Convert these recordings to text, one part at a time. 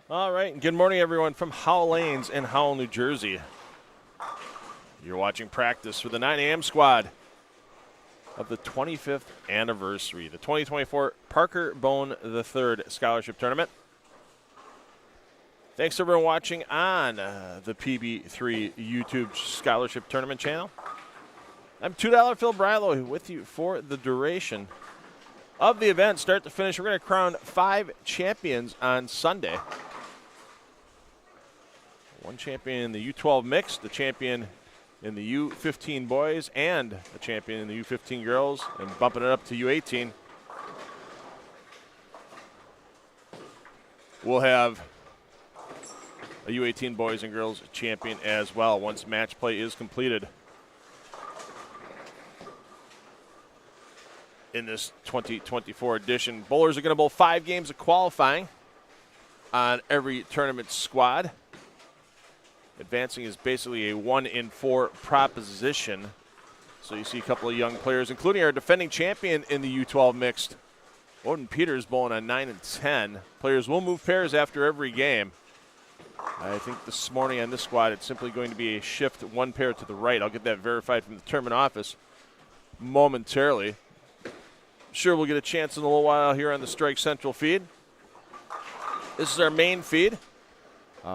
All right, and good morning, everyone, from Howell Lanes in Howell, New Jersey. You're watching practice for the 9 a.m. squad of the 25th anniversary, the 2024 Parker Bohn III Scholarship Tournament. Thanks, everyone, watching on the PB3 YouTube Scholarship Tournament channel. I'm $2 Phil Brilo with you for the duration of the event, start to finish. We're going to crown 5 champions on Sunday. One champion in the U12 mixed, the champion in the U15 boys, and a champion in the U15 girls, and bumping it up to U18. We'll have a U18 boys and girls champion as well once match play is completed in this 2024 edition. Bowlers are going to bowl 5 games of qualifying on every tournament squad. Advancing is basically a 1-in-4 proposition. So you see a couple of young players, including our defending champion in the U12 mixed, Odin Peters, bowling on 9 and 10. Players will move pairs after every game. I think this morning on this squad, it's simply going to be a shift 1 pair to the right. I'll get that verified from the tournament office momentarily. Sure, we'll get a chance in a little while here on the Strike Central feed. This is our main feed.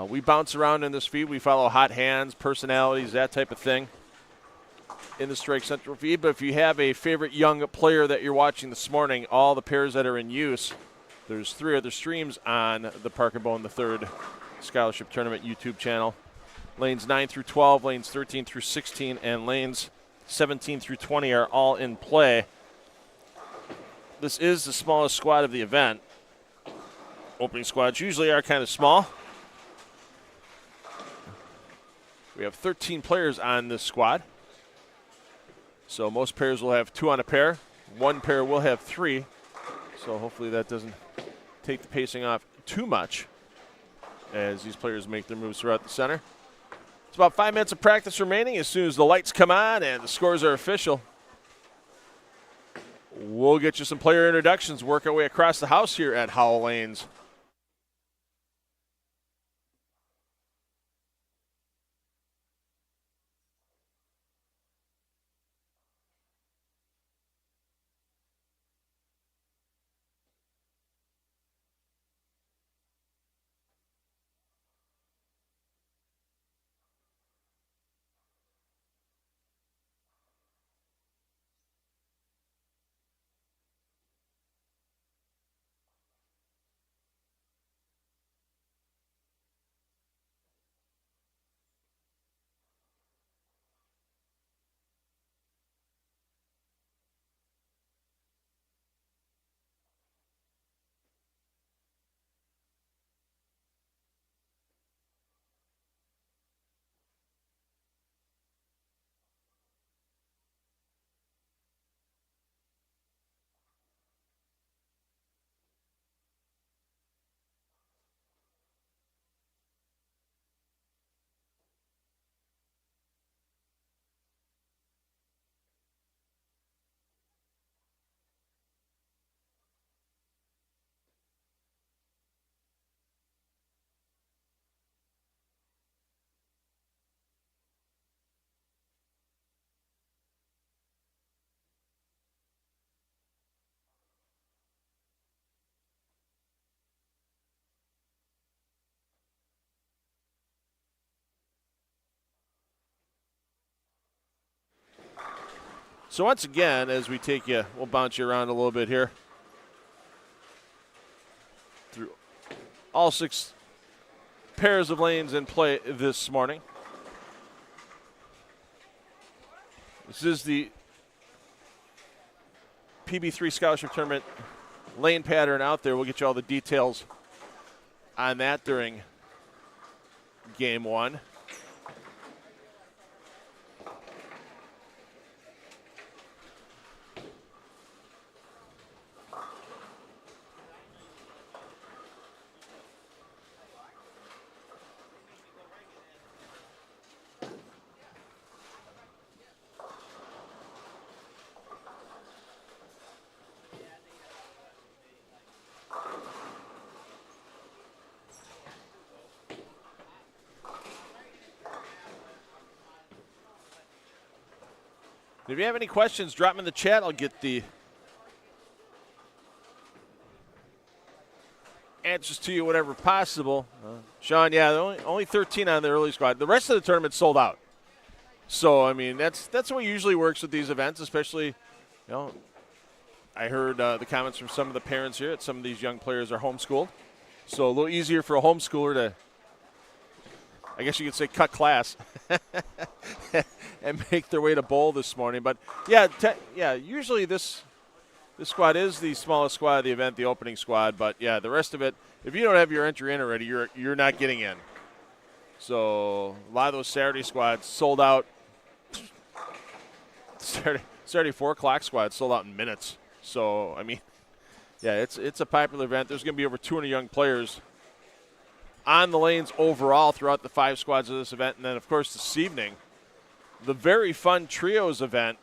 We bounce around in this feed. We follow hot hands, personalities, that type of thing in the Strike Central feed. But if you have a favorite young player that you're watching this morning, all the pairs that are in use, there's 3 other streams on the Parker Bohn III Scholarship Tournament YouTube channel. Lanes 9 through 12, lanes 13 through 16, and lanes 17 through 20 are all in play. This is the smallest squad of the event. Opening squads usually are kind of small. We have 13 players on this squad. So most pairs will have 2 on a pair. 1 pair will have 3. So hopefully that doesn't take the pacing off too much as these players make their moves throughout the center. It's about 5 minutes of practice remaining. As soon as the lights come on and the scores are official, we'll get you some player introductions, work our way across the house here at Howell Lanes. So once again, as we take you, we'll bounce you around a little bit here through all 6 pairs of lanes in play this morning. This is the PB3 Scholarship Tournament lane pattern out there. We'll get you all the details on that during Game 1. If you have any questions, drop them in the chat. I'll get the answers to you whenever possible. Sean, yeah, only 13 on the early squad. The rest of the tournament sold out. So, I mean, that's the way it usually works with these events, especially, I heard the comments from some of the parents here that some of these young players are homeschooled. So a little easier for a homeschooler to, I guess you could say, cut class and make their way to bowl this morning. But, yeah, usually this squad is the smallest squad of the event, the opening squad. But, yeah, the rest of it, if you don't have your entry in already, you're not getting in. So a lot of those Saturday squads sold out. Saturday 4 o'clock squad sold out in minutes. So, I mean, yeah, it's a popular event. There's going to be over 200 young players on the lanes overall throughout the 5 squads of this event. And then, of course, this evening, the very fun trios event.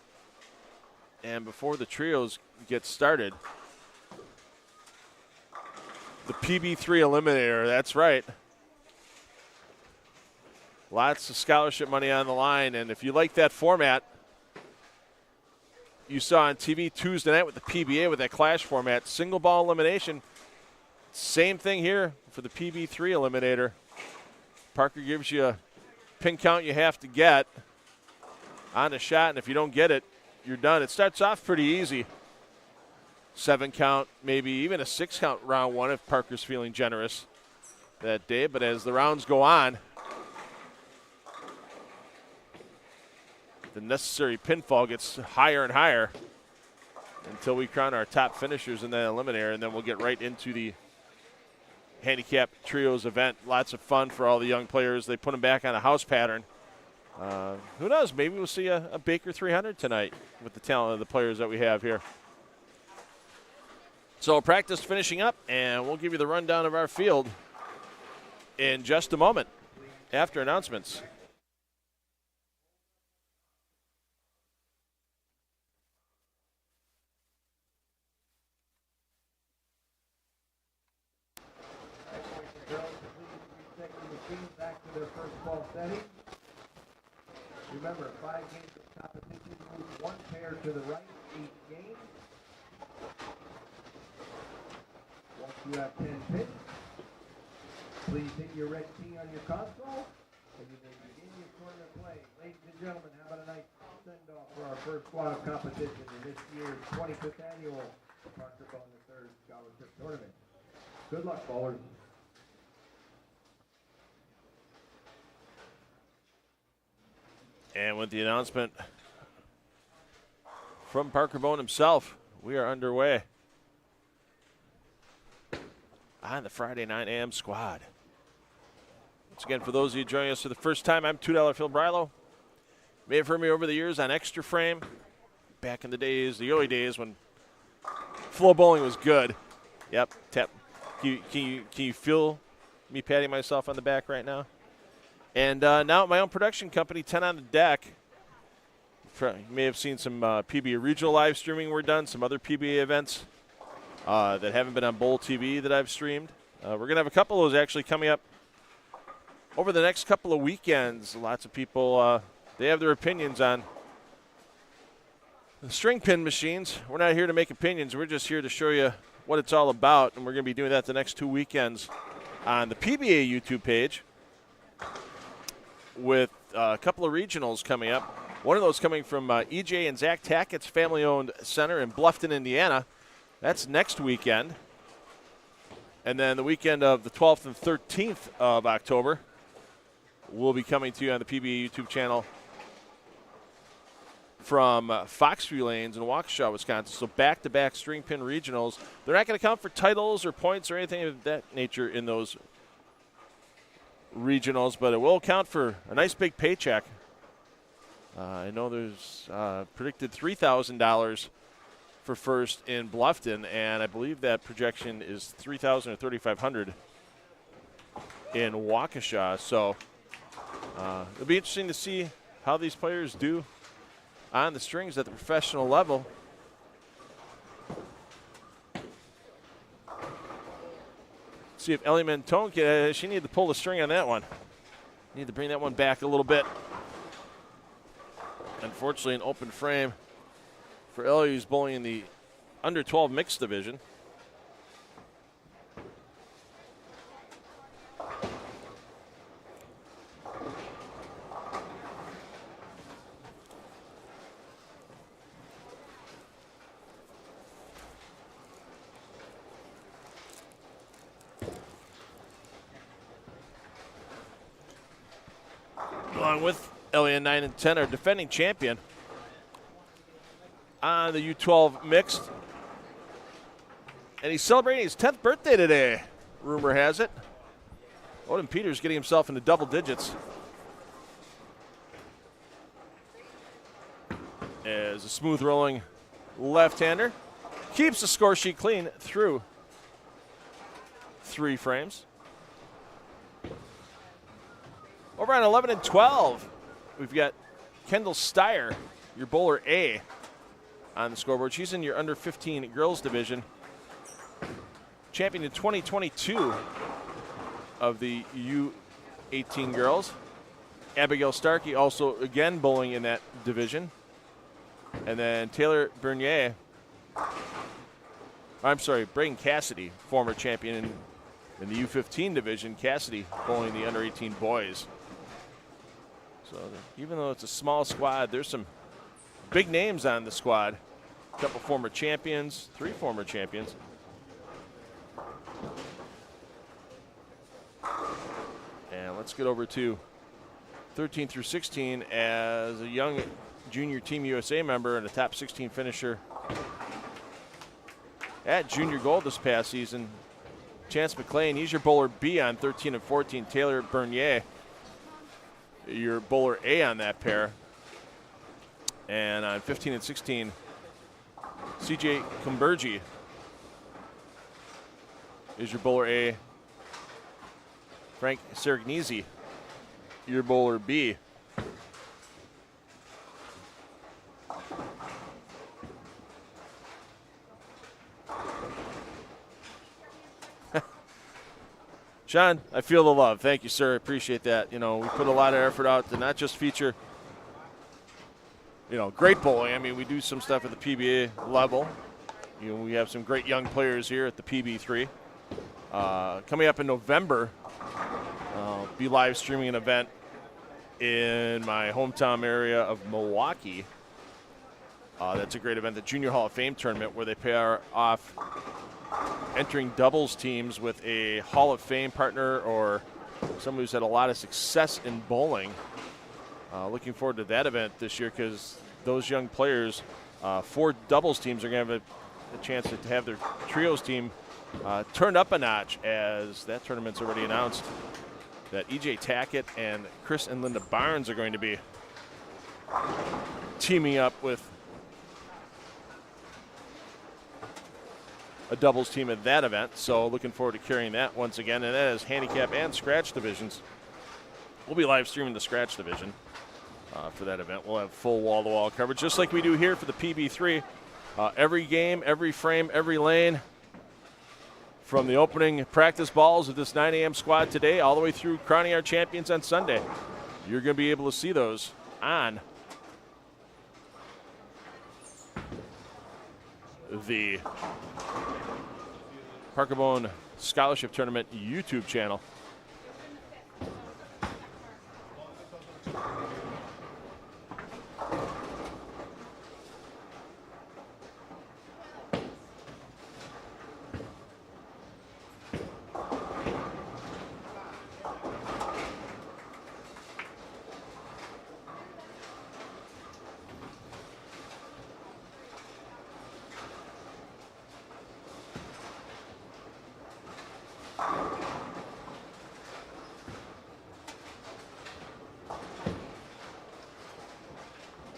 And before the trios get started, the PB3 Eliminator, that's right. Lots of scholarship money on the line. And if you like that format, you saw on TV Tuesday night with the PBA with that clash format, single ball elimination. Same thing here for the PB3 Eliminator. Parker gives you a pin count you have to get on a shot, and if you don't get it, you're done. It starts off pretty easy. 7 count, maybe even a 6 count round 1 if Parker's feeling generous that day. But as the rounds go on, the necessary pinfall gets higher and higher until we crown our top finishers in that eliminator, and then we'll get right into the handicap trios event. Lots of fun for all the young players. They put them back on a house pattern. Who knows? Maybe we'll see a Baker 300 tonight with the talent of the players that we have here. So practice finishing up, and we'll give you the rundown of our field in just a moment after announcements. Back to their first ball setting. Remember, 5 games of competition, move 1 pair to the right each game. Once you have 10 pins, please hit your red key on your console, and you may begin your tournament play. Ladies and gentlemen, how about a nice send-off for our first squad of competition in this year's 25th annual Parker Bohn III Scholarship Tournament. Good luck, ballers. And with the announcement from Parker Bohn himself, we are underway on the Friday 9 a.m. squad. Once again, for those of you joining us for the first time, I'm $2 Phil Brilo. You may have heard me over the years on Extra Frame, back in the days, the early days when flow bowling was good. Yep, tap. Can you feel me patting myself on the back right now? And now at my own production company, 10 on the Deck. You may have seen some PBA regional live streaming we're done, some other PBA events that haven't been on Bowl TV that I've streamed. We're going to have a couple of those actually coming up over the next couple of weekends. Lots of people, they have their opinions on the string pin machines. We're not here to make opinions. We're just here to show you what it's all about, and we're going to be doing that the next 2 weekends on the PBA YouTube page, with a couple of regionals coming up. One of those coming from EJ and Zach Tackett's family-owned center in Bluffton, Indiana. That's next weekend. And then the weekend of the 12th and 13th of October will be coming to you on the PBA YouTube channel from Foxview Lanes in Waukesha, Wisconsin. So back-to-back string pin regionals. They're not going to count for titles or points or anything of that nature in those regionals, but it will count for a nice big paycheck. I know there's predicted $3,000 for first in Bluffton, and I believe that projection is $3,000 or $3,500 in Waukesha. So it'll be interesting to see how these players do on the strings at the professional level. See if Ellie Mentone can, she needed to pull the string on that one. Need to bring that one back a little bit. Unfortunately, an open frame for LU, who's bowling in the under 12 mixed division. Along with LA 9 and 10, our defending champion on the U12 mixed. And he's celebrating his 10th birthday today, rumor has it. Odin Peters getting himself into double digits. As a smooth rolling left-hander keeps the score sheet clean through 3 frames. Over on 11 and 12, we've got Kendall Steyer, your bowler A, on the scoreboard. She's in your under 15 girls division. Champion in 2022 of the U18 girls. Abigail Starkey also again bowling in that division. And then Taylor Bernier, Braden Cassidy, former champion in the U15 division. Cassidy bowling the under 18 boys. So even though it's a small squad, there's some big names on the squad. A couple former champions, 3 former champions. And let's get over to 13 through 16 as a young junior Team USA member and a top 16 finisher at Junior Gold this past season. Chance McLean, he's your bowler B on 13 and 14. Taylor Bernier, your bowler A on that pair. And on 15 and 16, CJ Kumbergi is your bowler A. Frank Saragnisi, your bowler B. Sean, I feel the love. Thank you, sir. Appreciate that. You know, we put a lot of effort out to not just feature, great bowling. I mean, we do some stuff at the PBA level. We have some great young players here at the PB3. Coming up in November, I'll be live streaming an event in my hometown area of Milwaukee. That's a great event, the Junior Hall of Fame tournament, where they pair off entering doubles teams with a Hall of Fame partner or someone who's had a lot of success in bowling. Looking forward to that event this year because those young players, 4 doubles teams are going to have a chance to have their trios team turned up a notch, as that tournament's already announced that EJ Tackett and Chris and Linda Barnes are going to be teaming up with a doubles team at that event. So looking forward to carrying that once again. And that is handicap and scratch divisions. We'll be live streaming the scratch division for that event. We'll have full wall-to-wall coverage, just like we do here for the PB3. Every game, every frame, every lane, from the opening practice balls of this 9 a.m. squad today all the way through crowning our champions on Sunday. You're going to be able to see those on the Parker Bohn Scholarship Tournament YouTube channel.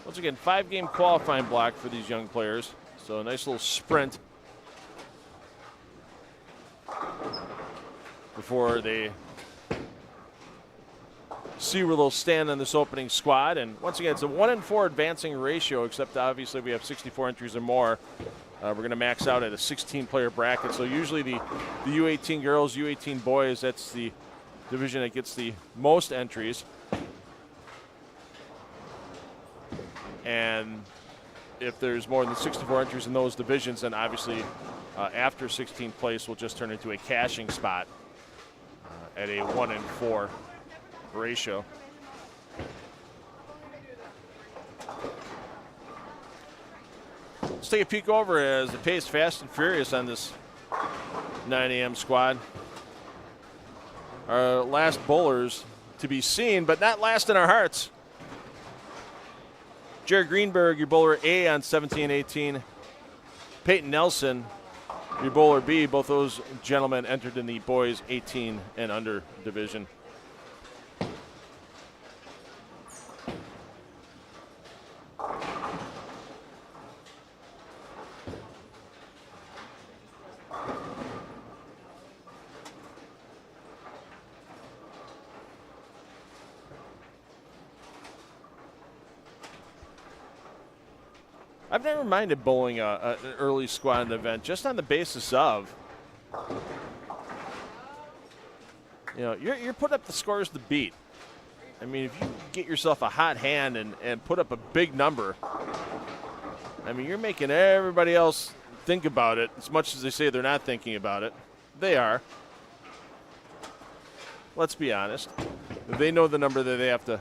Once again, 5-game qualifying block for these young players. So a nice little sprint before they see where they'll stand on this opening squad. And once again, it's a 1-in-4 advancing ratio, except obviously we have 64 entries or more. We're going to max out at a 16-player bracket. So usually the U18 girls, U18 boys, that's the division that gets the most entries. And if there's more than 64 entries in those divisions, then obviously after 16th place will just turn into a cashing spot at a 1-4 ratio. Let's take a peek over as the pace fast and furious on this 9 a.m. squad. Our last bowlers to be seen, but not last in our hearts. Jared Greenberg, your bowler A on 17-18. Peyton Nelson, your bowler B. Both those gentlemen entered in the boys 18 and under division. I've never minded bowling an early squad event just on the basis of, you're putting up the scores to beat. I mean, if you get yourself a hot hand and put up a big number, I mean, you're making everybody else think about it as much as they say they're not thinking about it. They are. Let's be honest. They know the number that they have to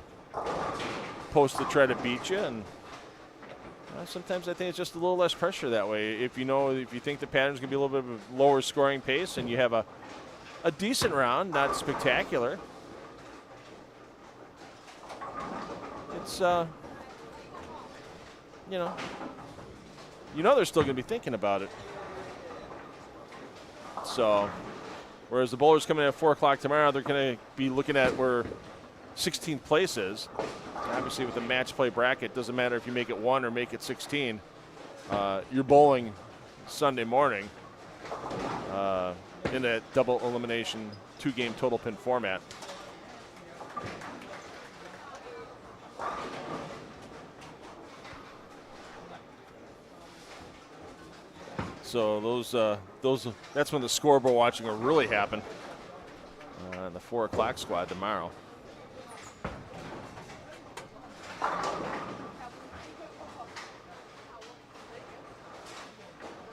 post to try to beat you, and sometimes I think it's just a little less pressure that way. If you think the pattern's going to be a little bit of a lower scoring pace and you have a decent round, not spectacular, it's, they're still going to be thinking about it. So, whereas the bowlers coming in at 4 o'clock tomorrow, they're going to be looking at where 16th place is. Obviously, with the match play bracket, doesn't matter if you make it 1 or make it 16. You're bowling Sunday morning in a double elimination 2-game total pin format. So that's when the scoreboard watching will really happen. The 4 o'clock squad tomorrow.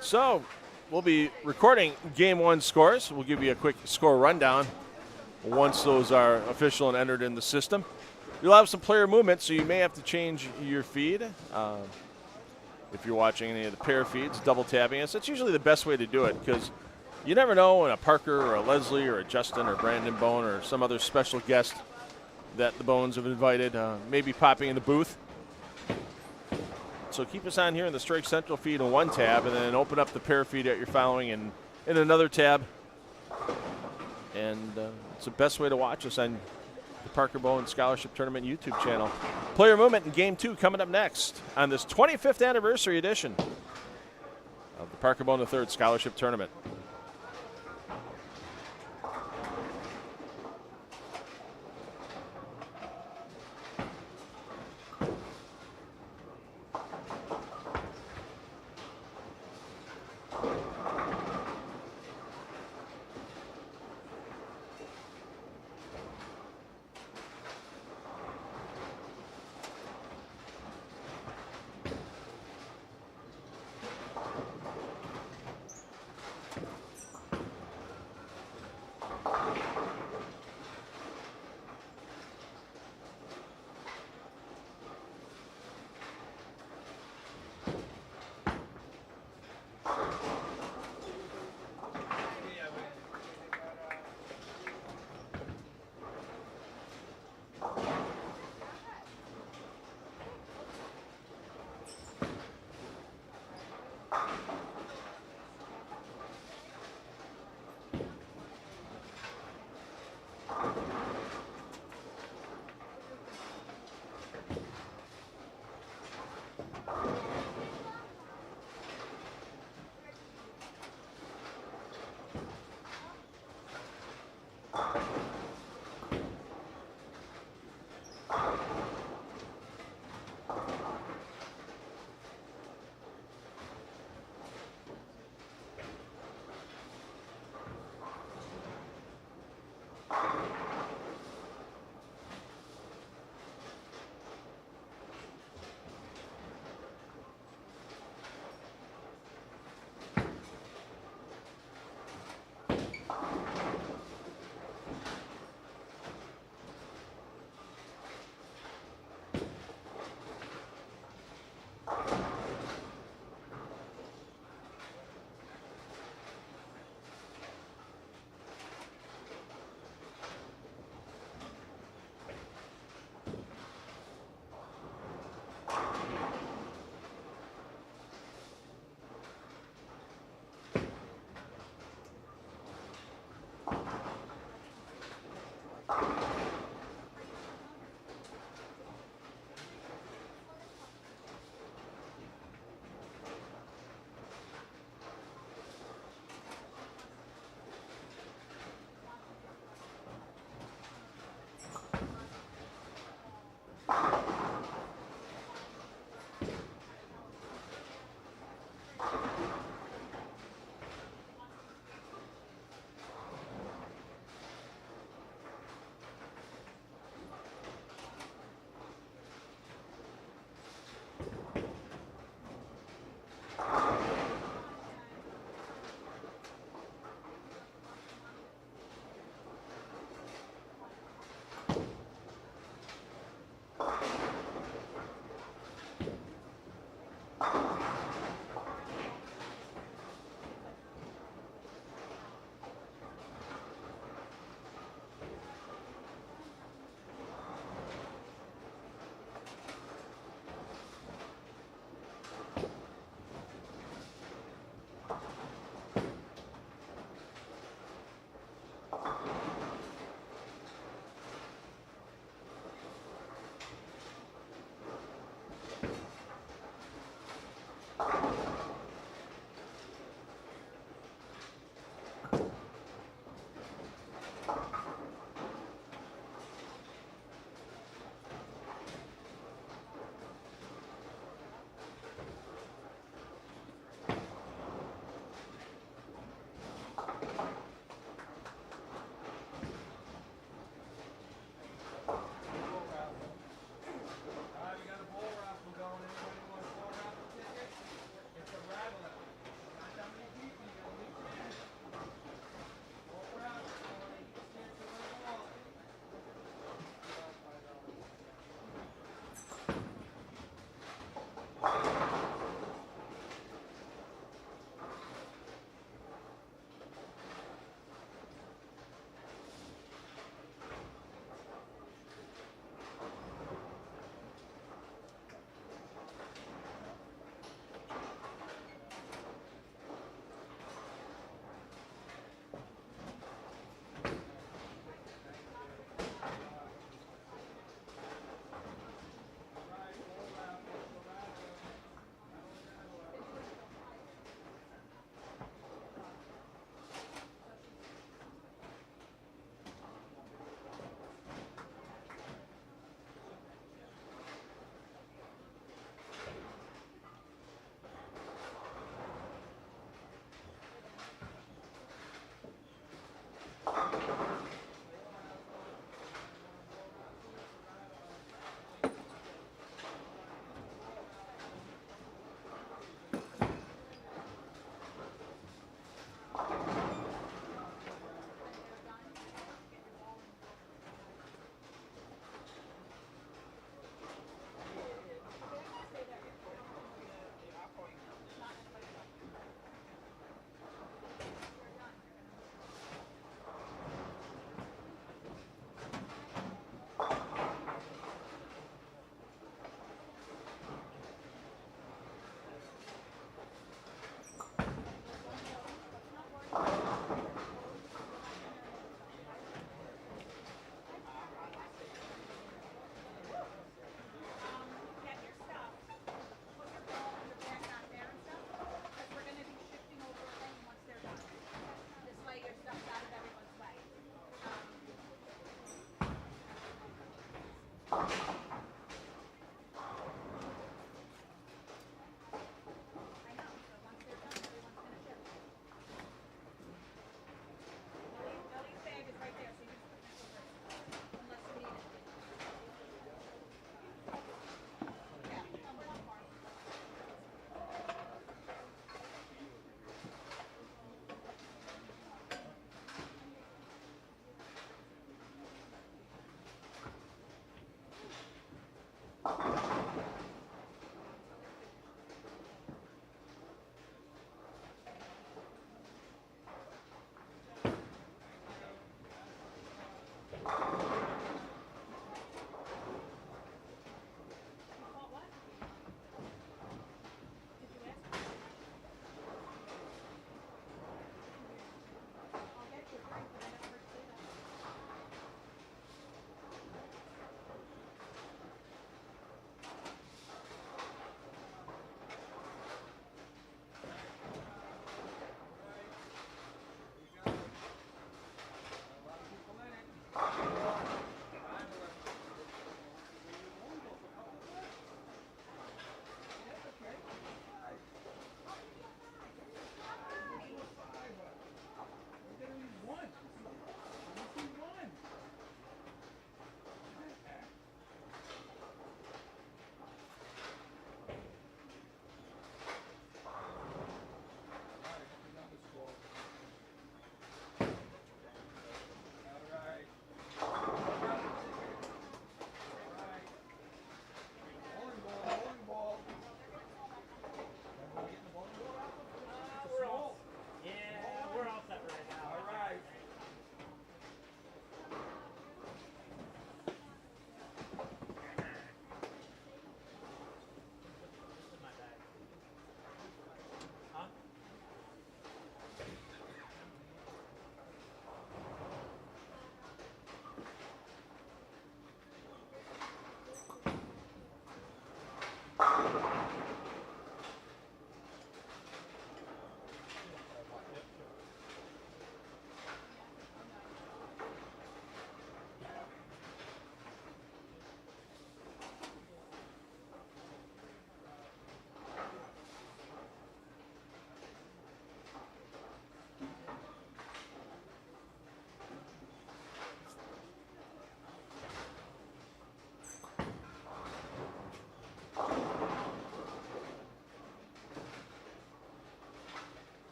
So we'll be recording Game 1 scores. We'll give you a quick score rundown once those are official and entered in the system. You'll have some player movement, so you may have to change your feed. If you're watching any of the pair feeds, double tapping us. That's usually the best way to do it because you never know when a Parker or a Leslie or a Justin or Brandon Bohn or some other special guest that the Bohns have invited may be popping in the booth. So keep us on here in the Strike Central feed in one tab, and then open up the pair feed that you're following in another tab. And it's the best way to watch us on the Parker Bohn Scholarship Tournament YouTube channel. Player movement in Game 2 coming up next on this 25th anniversary edition of the Parker Bohn III Scholarship Tournament.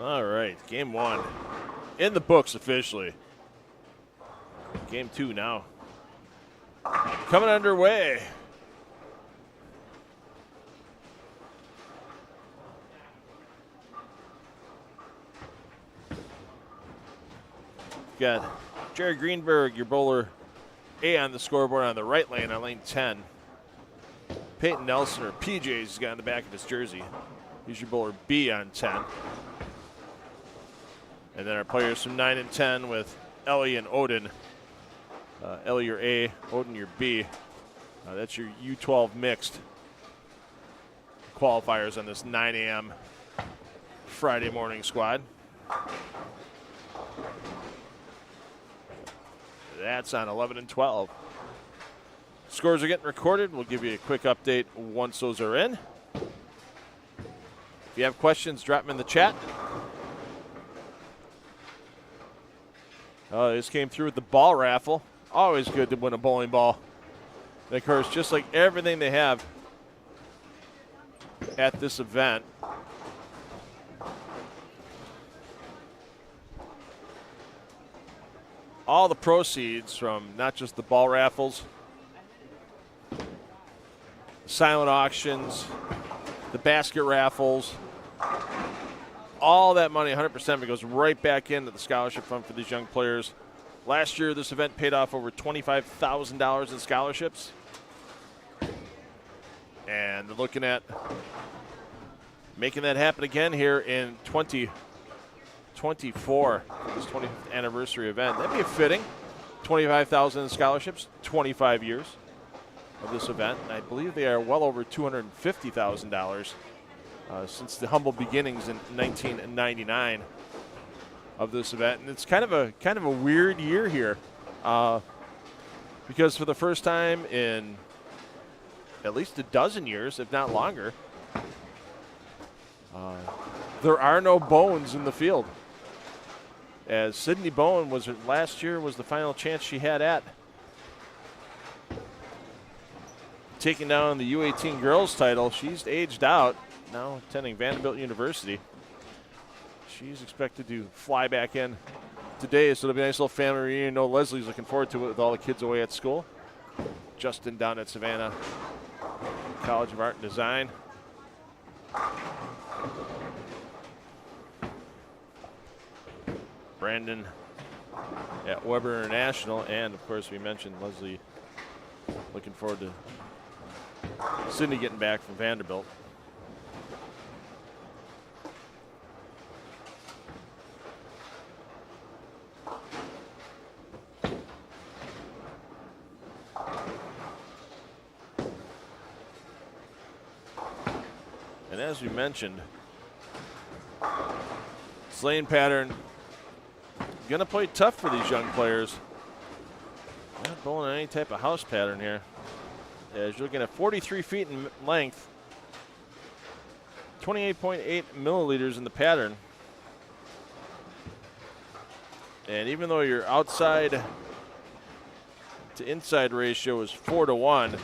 All right, game one in the books officially. Game two now coming underway. Got Jared Greenberg, your bowler A on the scoreboard on the right lane on lane 10. Peyton Nelson, or PJ's, has got in the back of his jersey. He's your bowler B on 10. And then our players from 9 and 10 with Ellie and Odin. Ellie, your A, Odin, your B. That's your U12 mixed qualifiers on this 9 a.m. Friday morning squad. That's on 11 and 12. Scores are getting recorded. We'll give you a quick update once those are in. If you have questions, drop them in the chat. This came through with the ball raffle. Always good to win a bowling ball. And of course, just like everything they have at this event, all the proceeds from not just the ball raffles, silent auctions, the basket raffles, all that money, 100% of it goes right back into the scholarship fund for these young players. Last year, this event paid off over $25,000 in scholarships. And they're looking at making that happen again here in 2024, this 25th anniversary event. That'd be a fitting. $25,000 in scholarships, 25 years of this event. And I believe they are well over $250,000 since the humble beginnings in 1999 of this event. And it's kind of a weird year here because for the first time in at least a dozen years, if not longer, there are no Bohns in the field. As Sydney Bohn was last year was the final chance she had at taking down the U18 girls title. She's aged out, now attending Vanderbilt University. She's expected to fly back in today, so it'll be a nice little family reunion. No, Leslie's looking forward to it with all the kids away at school. Justin down at Savannah College of Art and Design. Brandon at Weber International, and of course we mentioned Leslie looking forward to Sydney getting back from Vanderbilt. And as we mentioned, slaying pattern going to play tough for these young players. Not bowling any type of house pattern here. As you're looking at 43 feet in length, 28.8 milliliters in the pattern. And even though your outside to inside ratio is 4-to-1,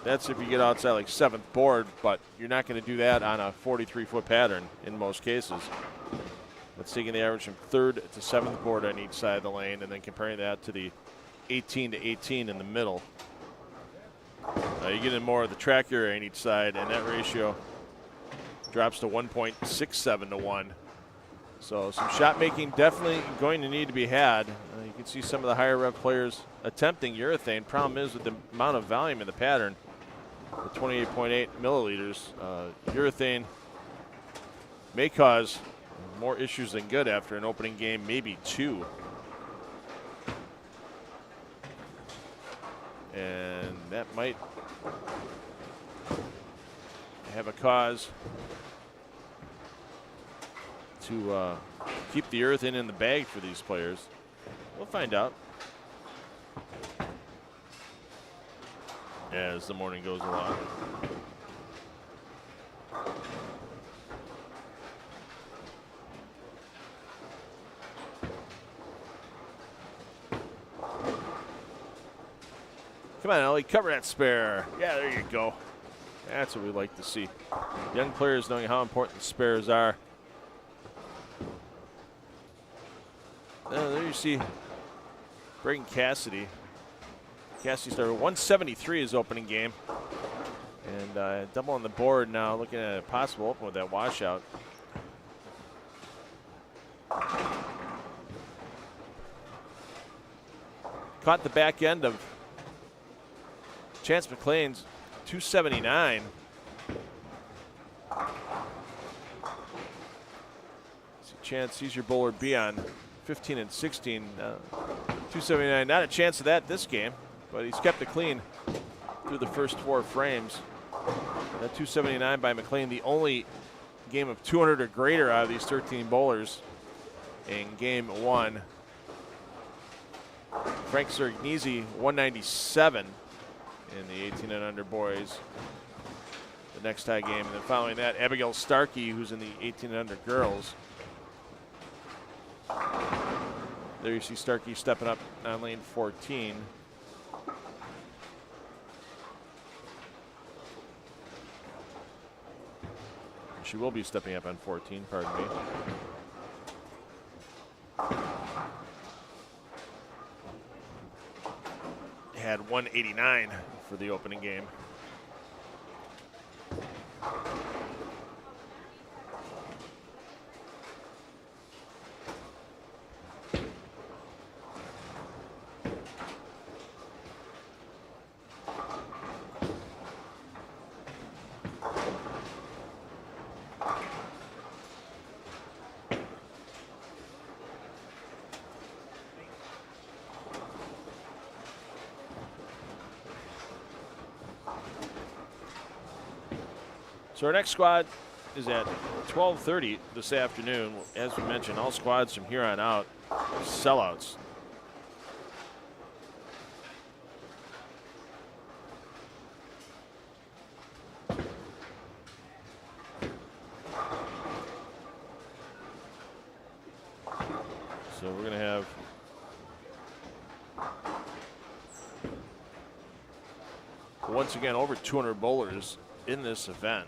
that's if you get outside like 7th board, but you're not going to do that on a 43-foot pattern in most cases. That's taking the average from 3rd to 7th board on each side of the lane and then comparing that to the 18 to 18 in the middle. You get in more of the track area on each side, and that ratio drops to 1.67 to 1. So some shot making definitely going to need to be had. You can see some of the higher rev players attempting urethane. Problem is with the amount of volume in the pattern, the 28.8 milliliters, urethane may cause more issues than good after an opening game, maybe 2. And that might have a cause to keep the urethane in the bag for these players. We'll find out as the morning goes along. Come on, Ellie, cover that spare. Yeah, there you go. That's what we like to see. Young players knowing how important the spares are. There you see Braden Cassidy. Cassidy started 173 his opening game. And double on the board now, looking at a possible open with that washout. Caught the back end of Chance McLean's 279. chance Caesar Bowler be on 15 and 16. 279, not a chance of that this game, but he's kept it clean through the first 4 frames. That 279 by McLean, the only game of 200 or greater out of these 13 bowlers in game 1. Frank Sergnisi, 197 in the 18 and under boys. The next tie game, and then following that, Abigail Starkey, who's in the 18 and under girls. There you see Starkey stepping up on lane 14. She will be stepping up on 14, pardon me. Had 189 for the opening game. So our next squad is at 12:30 this afternoon. As we mentioned, all squads from here on out sellouts. So we're going to have once again over 200 bowlers in this event.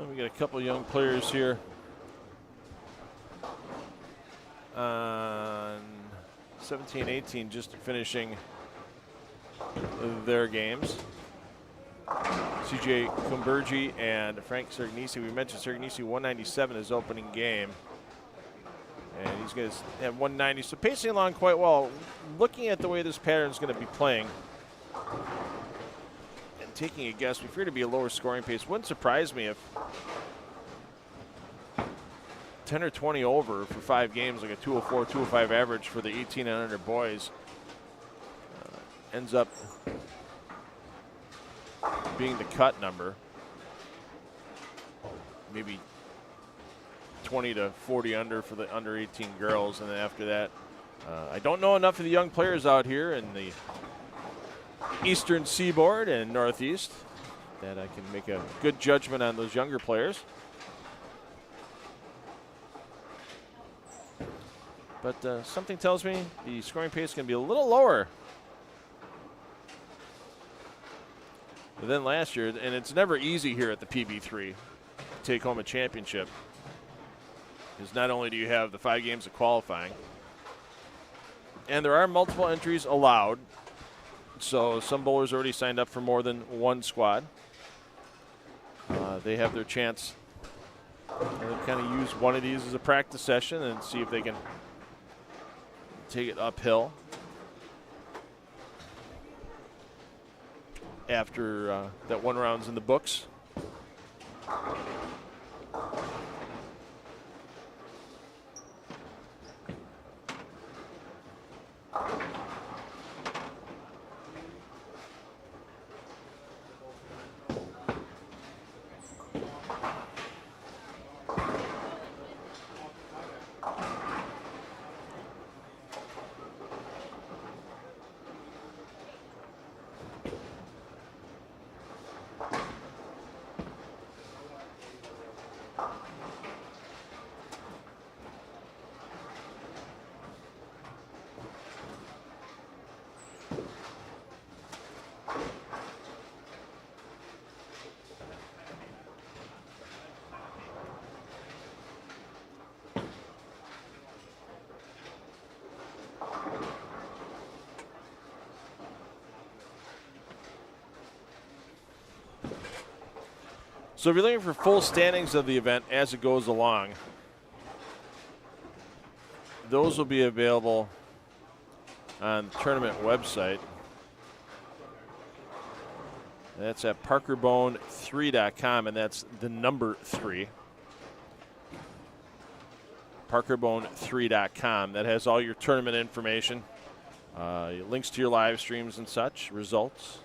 We got a couple young players here on 17, 18, just finishing their games. CJ Kumbergi and Frank Sergnisi. We mentioned Sergnisi 197 his opening game, and he's going to have 190. So pacing along quite well. Looking at the way this pattern is going to be playing, and taking a guess, we fear to be a lower scoring pace. Wouldn't surprise me if 10 or 20 over for 5 games, like a 204, 205 average for the 18 and under boys, ends up being the cut number. Maybe 20 to 40 under for the under 18 girls, and then after that, I don't know enough of the young players out here in the Eastern Seaboard and Northeast that I can make a good judgment on those younger players. But something tells me the scoring pace is going to be a little lower than last year, and it's never easy here at the PB3 to take home a championship, because not only do you have the 5 games of qualifying, and there are multiple entries allowed, so some bowlers already signed up for more than one squad. They have their chance to kind of use one of these as a practice session and see if they can take it uphill after that one round's in the books. So if you're looking for full standings of the event as it goes along, those will be available on the tournament website. That's at parkerbohn3.com, and that's the number 3. parkerbohn3.com. That has all your tournament information, links to your live streams and such, results.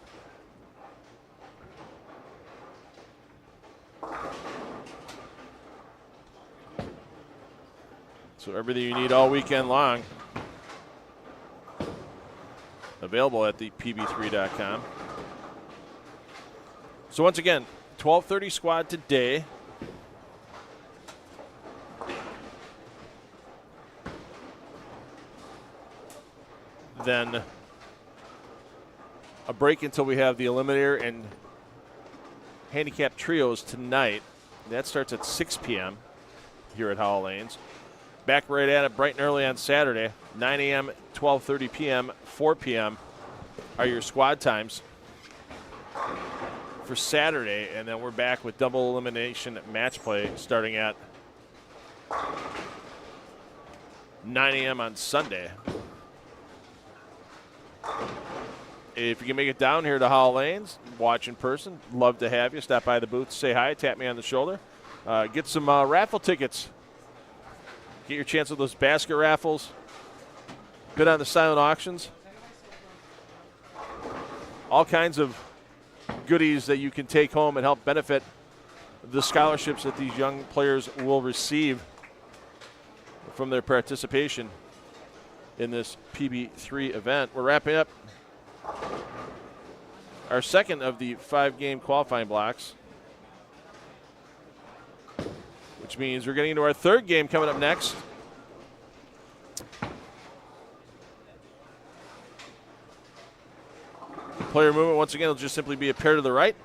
So everything you need all weekend long available at the pb3.com. So once again, 12:30 squad today. Then a break until we have the eliminator and handicap trios tonight. That starts at 6 p.m. here at Howell Lanes. Back right at it bright and early on Saturday, 9 a.m., 12:30 p.m., 4 p.m. are your squad times for Saturday, and then we're back with double elimination match play starting at 9 a.m. on Sunday. If you can make it down here to Howell Lanes, watch in person, love to have you. Stop by the booth, say hi, tap me on the shoulder. Get some raffle tickets. Get your chance with those basket raffles. Bid on the silent auctions. All kinds of goodies that you can take home and help benefit the scholarships that these young players will receive from their participation in this PB3 event. We're wrapping up our second of the 5-game qualifying blocks, which means we're getting into our third game coming up next. Player movement, once again, will just simply be a pair to the right.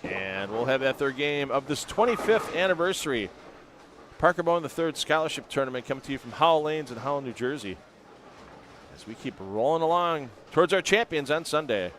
And we'll have that third game of this 25th anniversary Parker Bohn III Scholarship Tournament coming to you from Howell Lanes in Howell, New Jersey, as we keep rolling along towards our champions on Sunday.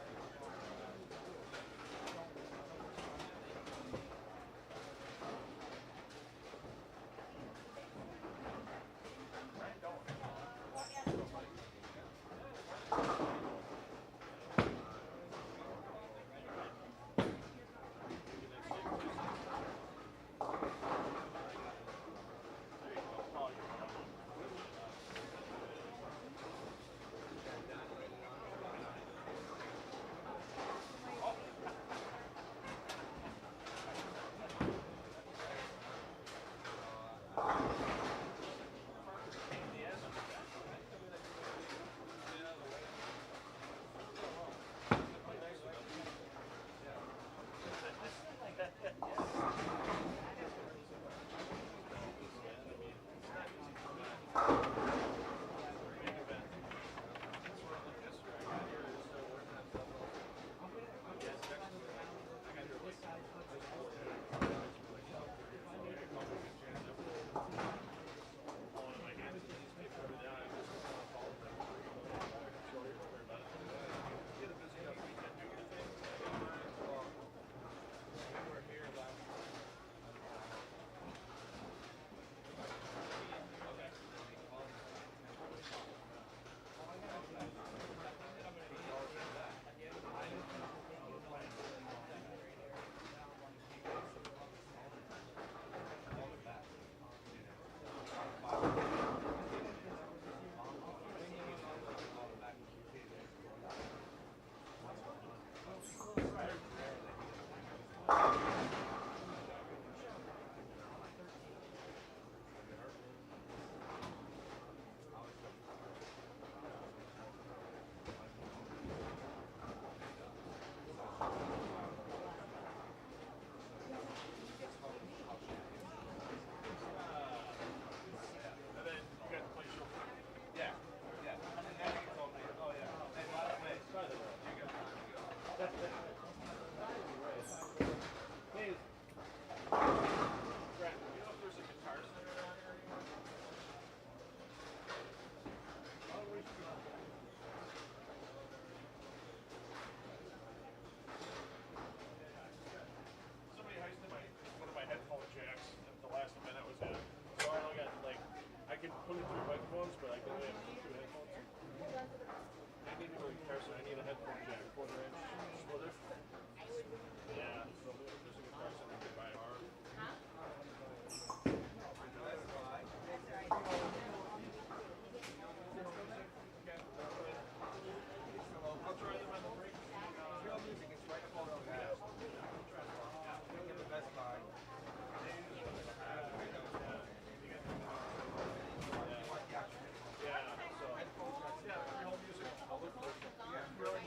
headphones, but I can only have 2 headphones. I need to go to Carson. I need a headphone jack, 1/4 inch splitter. Yeah, so there's a good Carson I can buy hard. I'll try them on the break. Real music is right above the gas. Get the best buy. Yeah, so real music. I'll look for it. Yeah, really.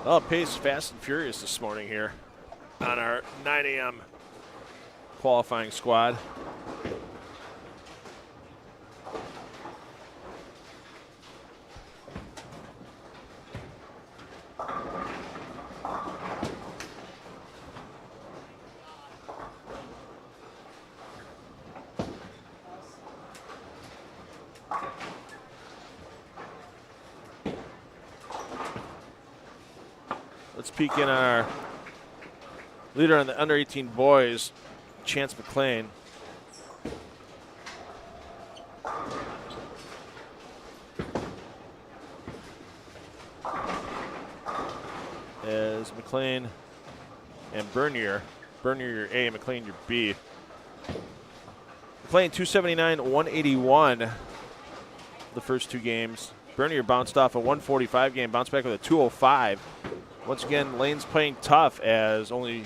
Well, pace fast and furious this morning here on our 9 a.m. qualifying squad. Let's peek in on our leader on the under 18 boys, Chance McLean. As McLean and Bernier your A, McLean your B. McLean 279, 181 the first two games. Bernier bounced off a 145 game, bounced back with a 205. Once again, Lane's playing tough as only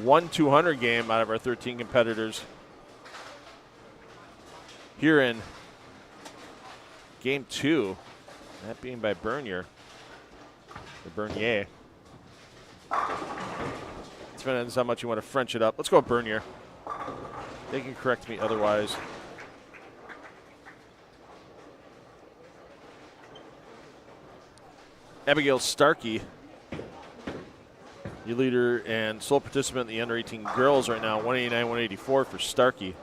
one 200 game out of our 13 competitors here in game 2. That being by Bernier. Or Bernier. Depends on how much you want to French it up. Let's go with Bernier. They can correct me otherwise. Abigail Starkey, your leader and sole participant in the under 18 girls right now, 189, 184 for Starkey.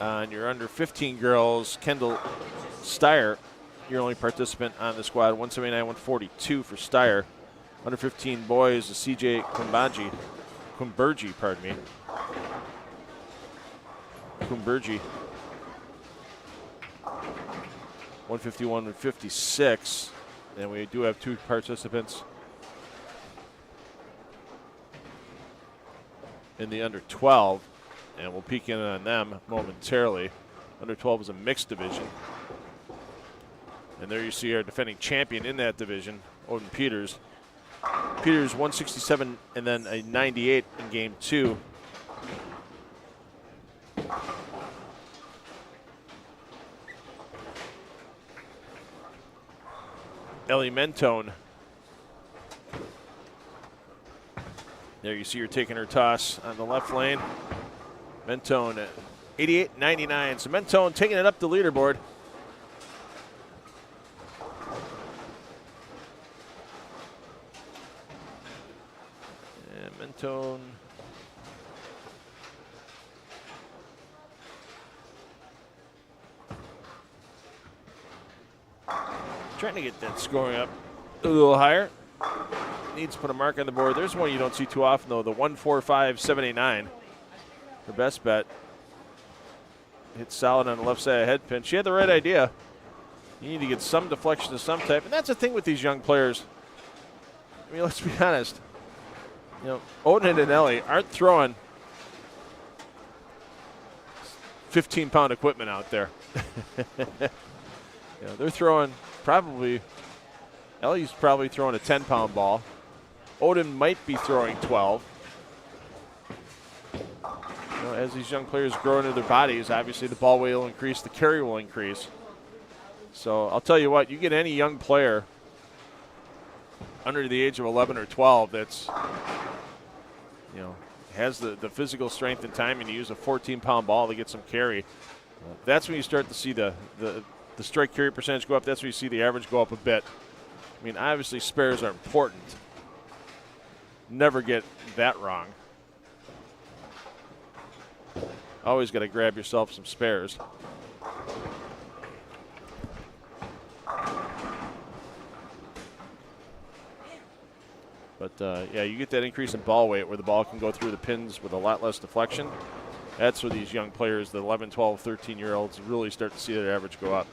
On your under 15 girls, Kendall Steyer, your only participant on the squad, 179, 142 for Steyer. Under 15 boys, CJ Kumbergi, pardon me. Kumbergi, 151, 156. And we do have two participants in the under 12, and we'll peek in on them momentarily. Under 12 is a mixed division. And there you see our defending champion in that division, Odin Peters. Peters 167 and then a 98 in game 2. Ellie Mentone. There you see her taking her toss on the left lane. Mentone at 88-99. So Mentone taking it up the leaderboard. And Mentone. Trying to get that scoring up a little higher. Needs to put a mark on the board. There's one you don't see too often, though, the 145-79. Her best bet. Hit solid on the left side of head pin. She had the right idea. You need to get some deflection of some type. And that's the thing with these young players. I mean, let's be honest. You know, Odin and Ellie aren't throwing 15-pound equipment out there. You know, they're throwing probably, Ellie's probably throwing a 10-pound ball. Odin might be throwing 12. You know, as these young players grow into their bodies, obviously the ball weight will increase, the carry will increase. So I'll tell you what, you get any young player under the age of 11 or 12 that's, you know, has the physical strength and timing to use a 14-pound ball to get some carry. That's when you start to see the strike carry percentage go up. That's when you see the average go up a bit. I mean, obviously spares are important. Never get that wrong. Always got to grab yourself some spares. But, yeah, you get that increase in ball weight where the ball can go through the pins with a lot less deflection. That's where these young players, the 11, 12, 13-year-olds, really start to see their average go up.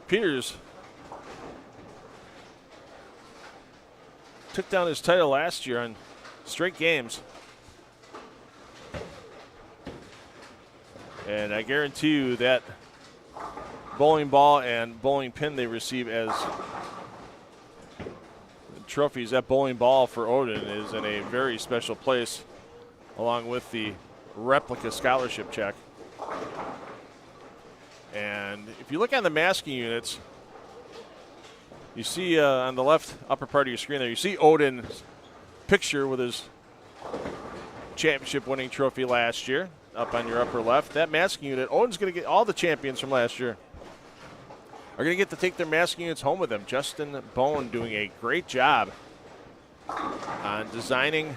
Peters took down his title last year on straight games. And I guarantee you that bowling ball and bowling pin they receive as trophies, that bowling ball for Odin is in a very special place, along with the replica scholarship check. And if you look on the masking units, you see on the left upper part of your screen there, you see Odin's picture with his championship winning trophy last year up on your upper left. That masking unit, Odin's going to get all the champions from last year are going to get to take their masking units home with them. Justin Bohn doing a great job on designing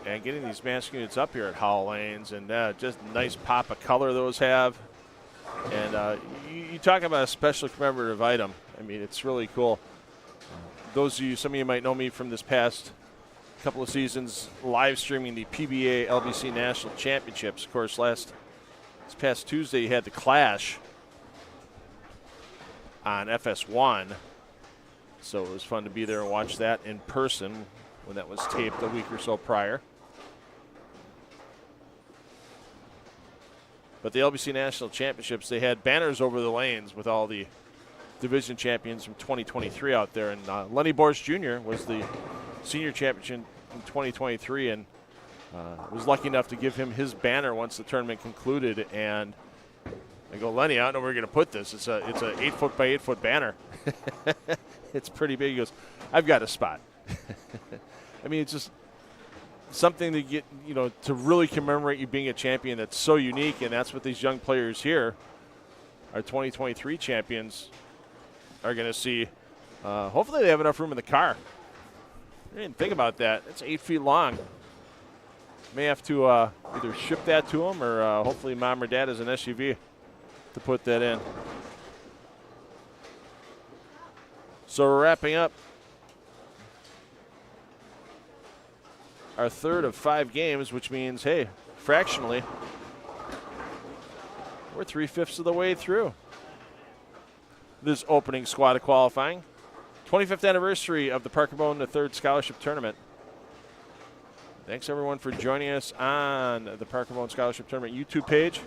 and getting these masking units up here at Howell Lanes, and just nice pop of color those have. And you talk about a special commemorative item. I mean, it's really cool. Some of you might know me from this past couple of seasons live streaming the PBA LBC National Championships. Of course, this past Tuesday you had the Clash on FS1, so it was fun to be there and watch that in person when that was taped a week or so prior. But the LBC National Championships, they had banners over the lanes with all the division champions from 2023 out there, and Lenny Boris Jr. was the senior champion in 2023, and was lucky enough to give him his banner once the tournament concluded. And I go, Lenny, I don't know where you're going to put this. It's a 8-foot by 8-foot banner. It's pretty big. He goes, I've got a spot. I mean, it's just something to get, to really commemorate you being a champion that's so unique, and that's what these young players here, our 2023 champions, are going to see. Hopefully they have enough room in the car. I didn't think about that. It's 8 feet long. May have to either ship that to them, or hopefully mom or dad has an SUV to put that in. So we're wrapping up our third of 5 games, which means, hey, fractionally, we're 3/5 of the way through this opening squad of qualifying. 25th anniversary of the Parker Bohn III Scholarship Tournament. Thanks, everyone, for joining us on the Parker Bohn Scholarship Tournament YouTube page.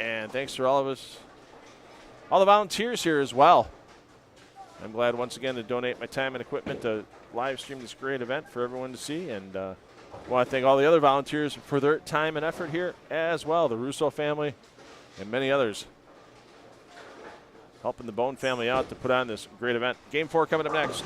And thanks to all the volunteers here as well. I'm glad once again to donate my time and equipment to live stream this great event for everyone to see. And I want to thank all the other volunteers for their time and effort here as well. The Russo family and many others helping the Bohn family out to put on this great event. Game 4 coming up next.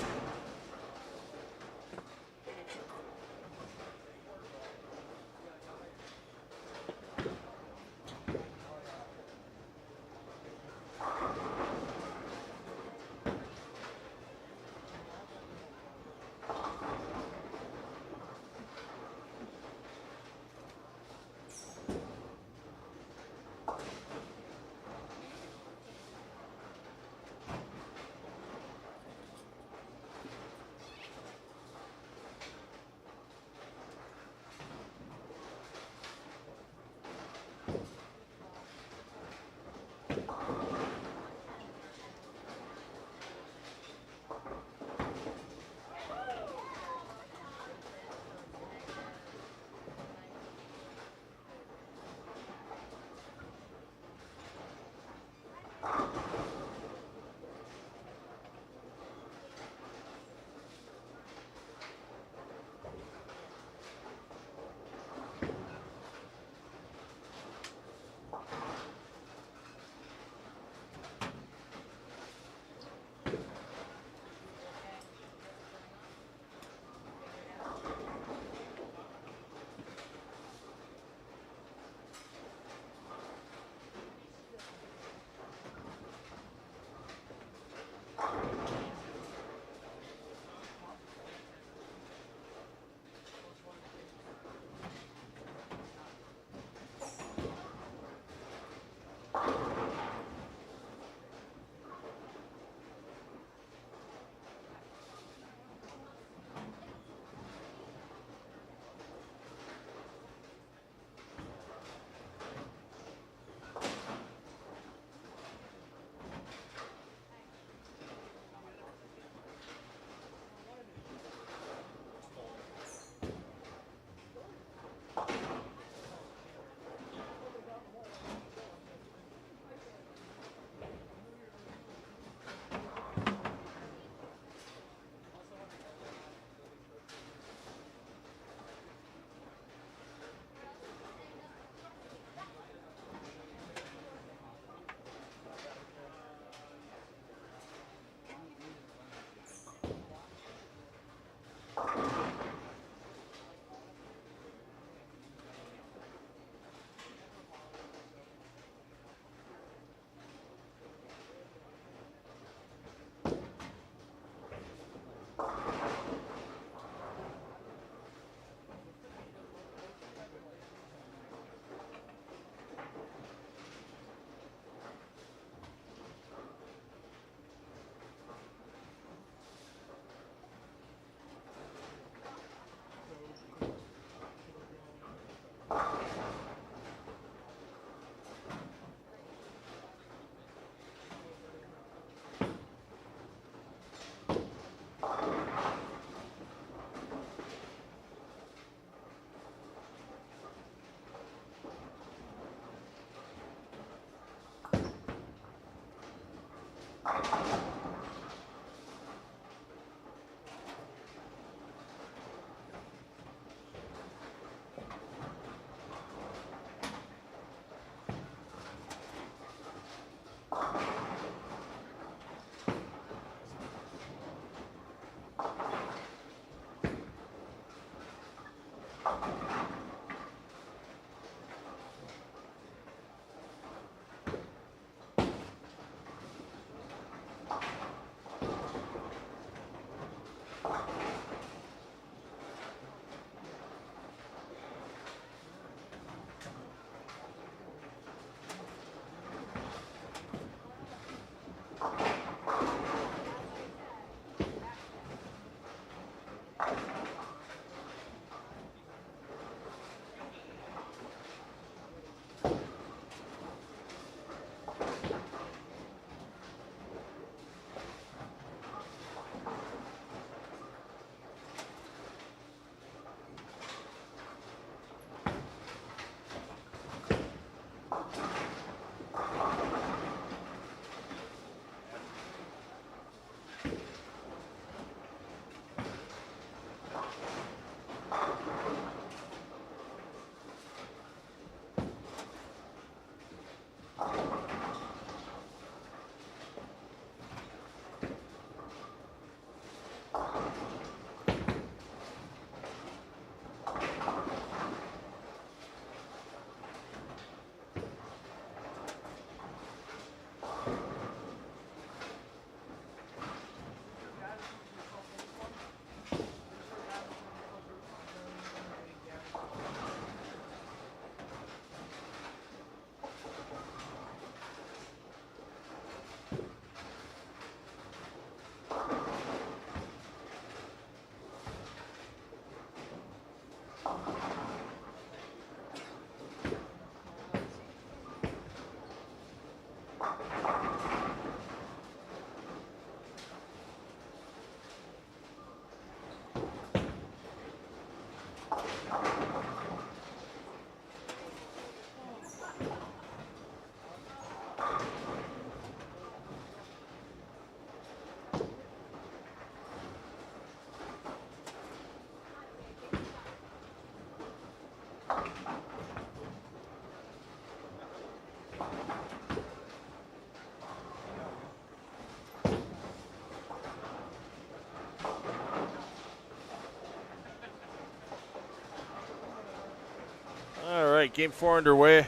game 4 underway.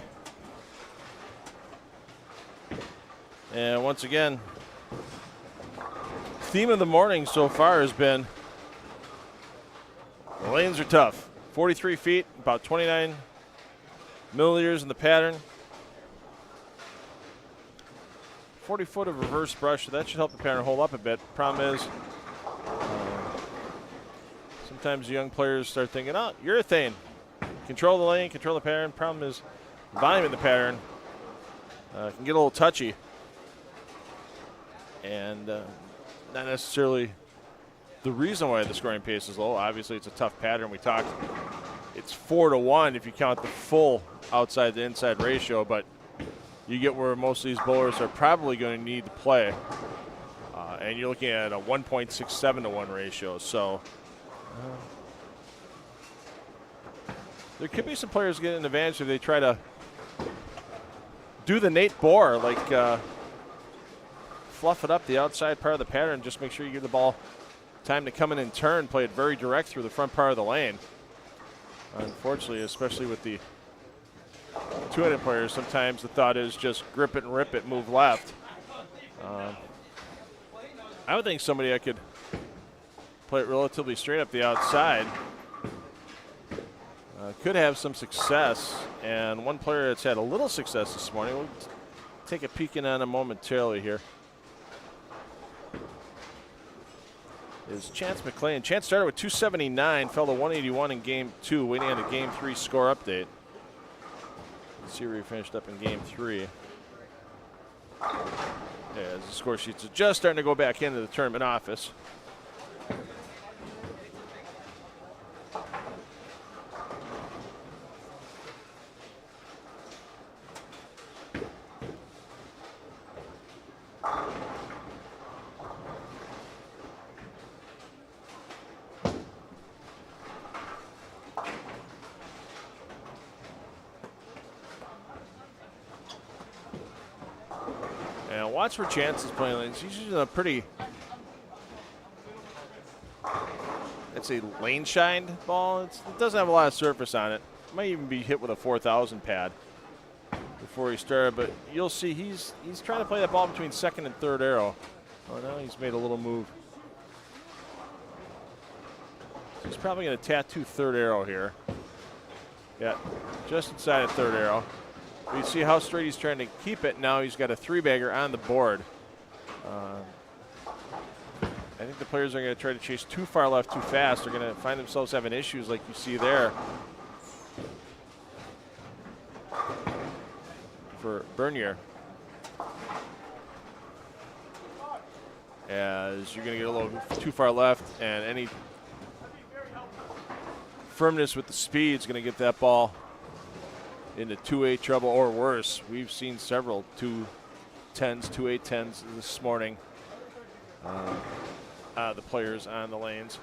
And once again, theme of the morning so far has been the lanes are tough. 43 feet, about 29 milliliters in the pattern. 40 foot of reverse brush, so that should help the pattern hold up a bit. Problem is, sometimes young players start thinking, oh, urethane. Control the lane, control the pattern. Problem is, volume in the pattern can get a little touchy. And not necessarily the reason why the scoring pace is low. Obviously, it's a tough pattern. We talked, it's 4-1 if you count the full outside to inside ratio, but you get where most of these bowlers are probably going to need to play. And you're looking at a 1.67 to 1 ratio. So there could be some players getting an advantage if they try to do the Nate Bohr, like fluff it up the outside part of the pattern, just make sure you give the ball time to come in and turn, play it very direct through the front part of the lane. Unfortunately, especially with the two-handed players, sometimes the thought is just grip it and rip it, move left. I would think somebody that could play it relatively straight up the outside could have some success. And one player that's had a little success this morning, we'll take a peek in on him momentarily here, is Chance McLean. Chance started with 279, fell to 181 in game 2, waiting on a game 3 score update. Let's see where he finished up in game 3. Yeah, the score sheets are just starting to go back into the tournament office. Watch where Chance is playing lanes. He's using a pretty, it's a lane shined ball. It doesn't have a lot of surface on it. Might even be hit with a 4,000 pad before he started, but you'll see he's trying to play that ball between second and third arrow. Oh, now he's made a little move. He's probably going to tattoo third arrow here. Yeah, just inside of third arrow. You see how straight he's trying to keep it. Now he's got a 3-bagger on the board. I think the players are going to try to chase too far left too fast. They're going to find themselves having issues like you see there for Bernier. As you're going to get a little too far left, and any firmness with the speed is going to get that ball into 2-8 trouble or worse. We've seen several 2-10s, 2-8-10s this morning. The players on the lanes.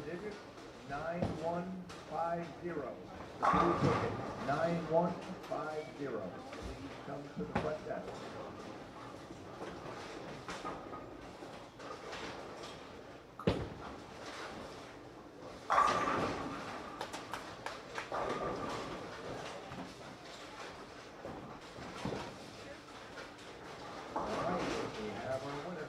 digit, 9150. The blue ticket, 9150. Please come to the front desk. All right, we have our winner.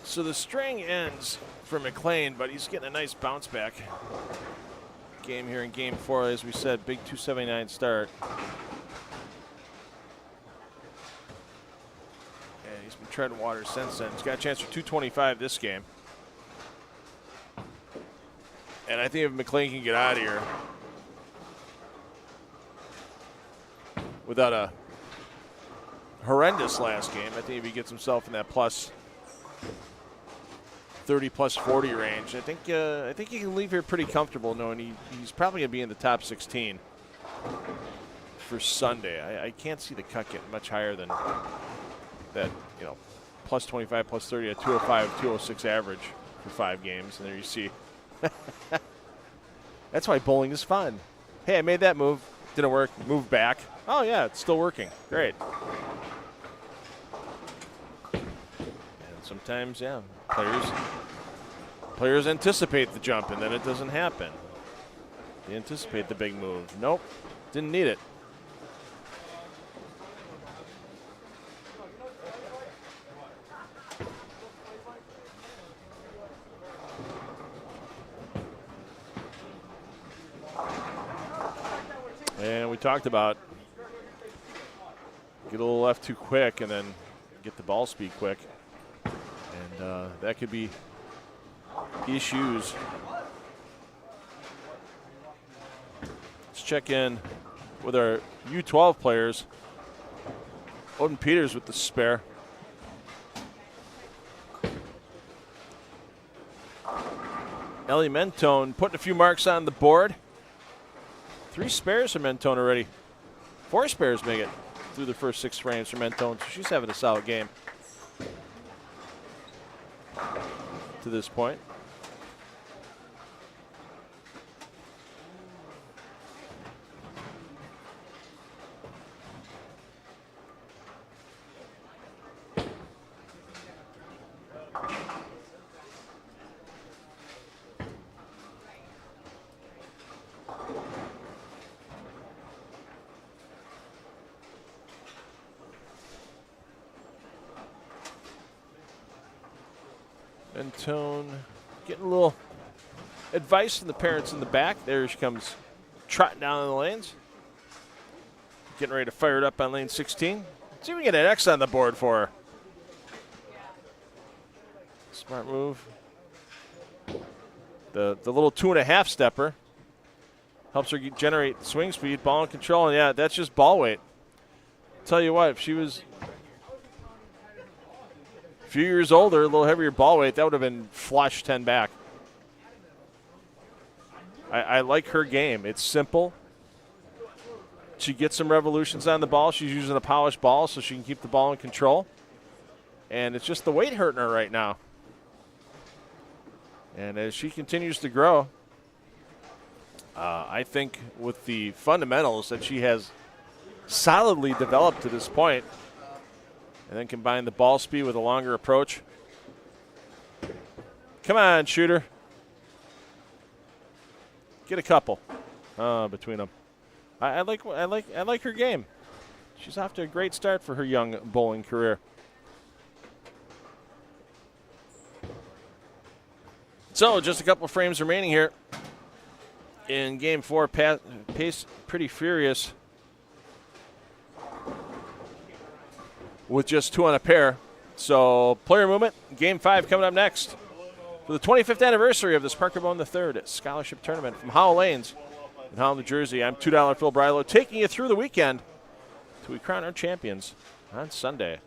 So the string ends for McLean, but he's getting a nice bounce back game here in game 4. As we said, big 279 start. And he's been treading water since then. He's got a chance for 225 this game. And I think if McLean can get out of here without a horrendous last game, I think if he gets himself in that plus 30 plus 40 range, I think he can leave here pretty comfortable, knowing he's probably going to be in the top 16 for Sunday. I can't see the cut getting much higher than that, plus 25, plus 30 at 205, 206 average for 5 games. And there you see. That's why bowling is fun. Hey, I made that move. Didn't work. Move back. Oh, yeah, it's still working. Great. And sometimes, yeah, players anticipate the jump, and then it doesn't happen. They anticipate the big move. Nope, didn't need it. And we talked about get a little left too quick and then get the ball speed quick. And that could be issues. Let's check in with our U12 players. Odin Peters with the spare. Ellie Mentone putting a few marks on the board. 3 spares for Mentone already. 4 spares make it through the first 6 frames for Mentone. So she's having a solid game to this point. Mentone getting a little advice from the parents in the back. There she comes trotting down the lanes. Getting ready to fire it up on lane 16. Let's see if we can get an X on the board for her. Smart move. The little 2.5 stepper helps her generate swing speed, ball and control. And yeah, that's just ball weight. Tell you what, if she was a few years older, a little heavier ball weight, that would have been flush 10 back. I like her game. It's simple. She gets some revolutions on the ball. She's using a polished ball so she can keep the ball in control. And it's just the weight hurting her right now. And as she continues to grow, I think with the fundamentals that she has solidly developed to this point, and then combine the ball speed with a longer approach. Come on, shooter. Get a couple between them. I like her game. She's off to a great start for her young bowling career. So just a couple of frames remaining here in Game 4, pace pretty furious with just 2 on a pair. So player movement, Game 5 coming up next. For the 25th anniversary of this Parker Bohn III Scholarship Tournament from Howell Lanes in Howell, New Jersey, I'm $2 Phil Brylow, taking you through the weekend till we crown our champions on Sunday.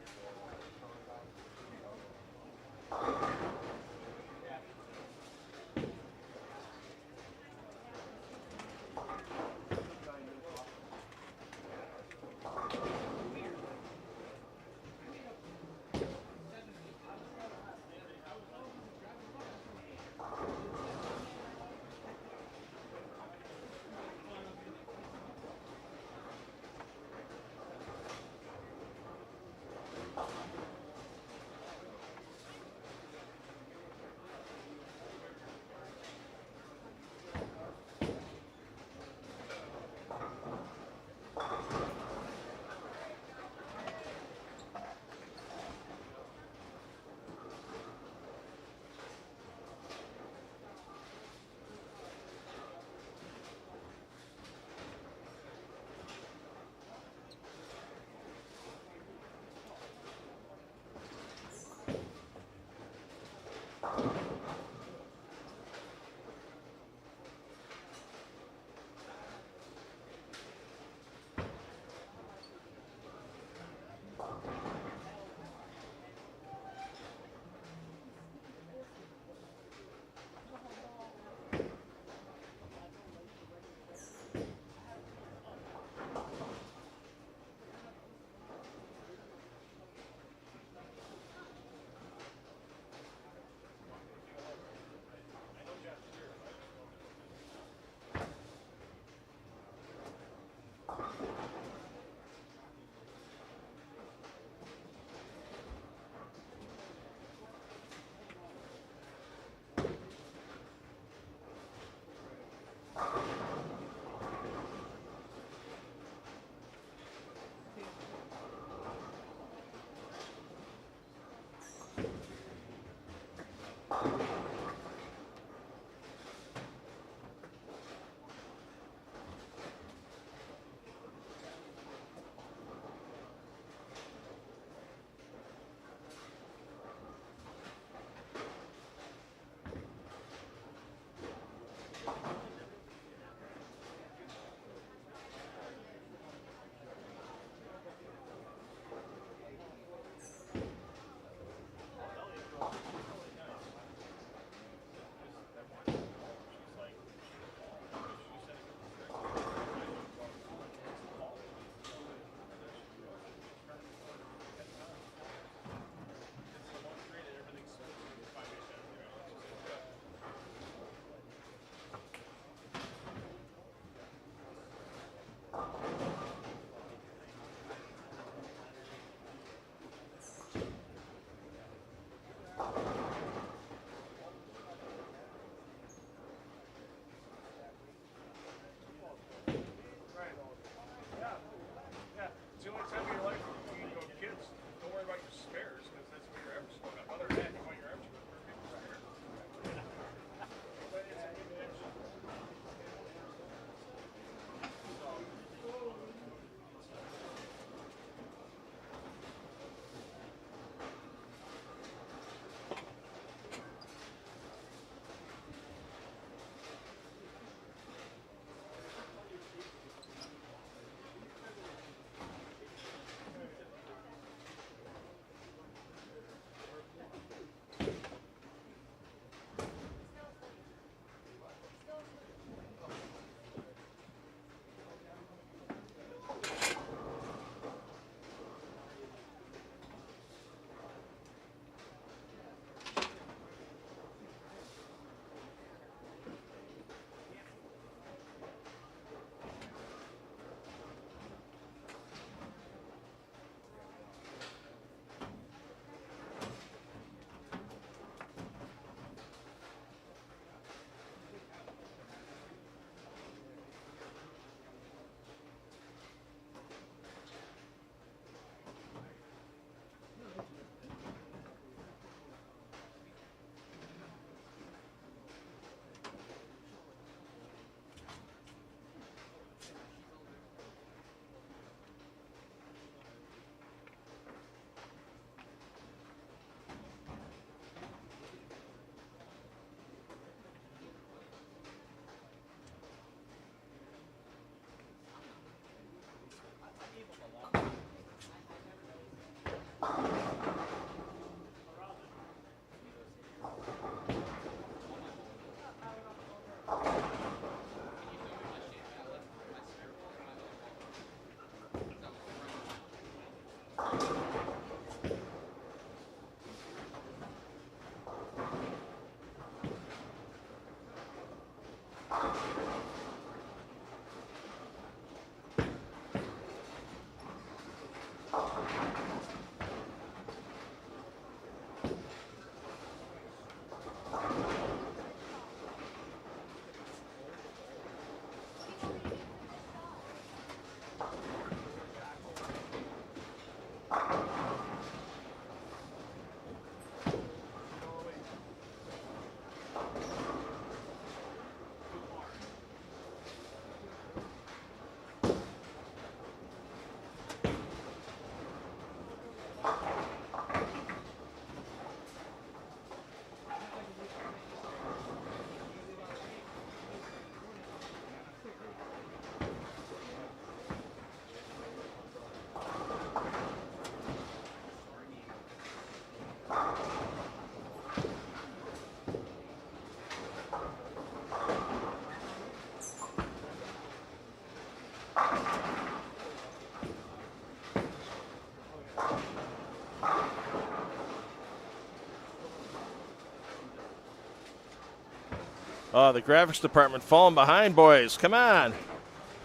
Oh, the graphics department falling behind, boys. Come on.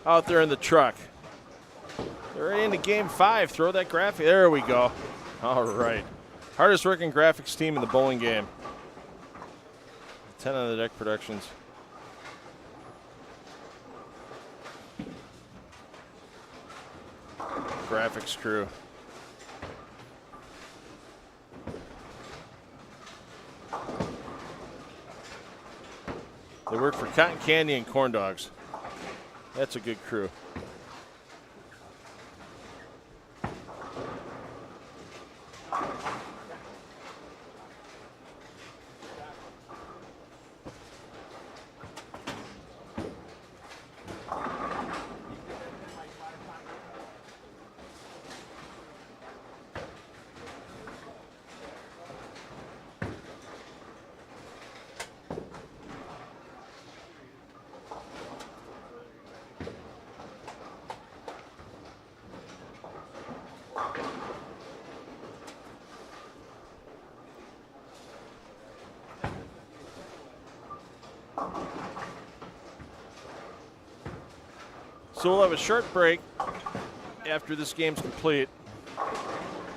Out there in the truck. They're into game 5. Throw that graphic. There we go. All right. Hardest working graphics team in the bowling game. 10 on the deck productions. Graphics crew. They work for Cotton Candy and Corn Dogs. That's a good crew. So we'll have a short break after this game's complete.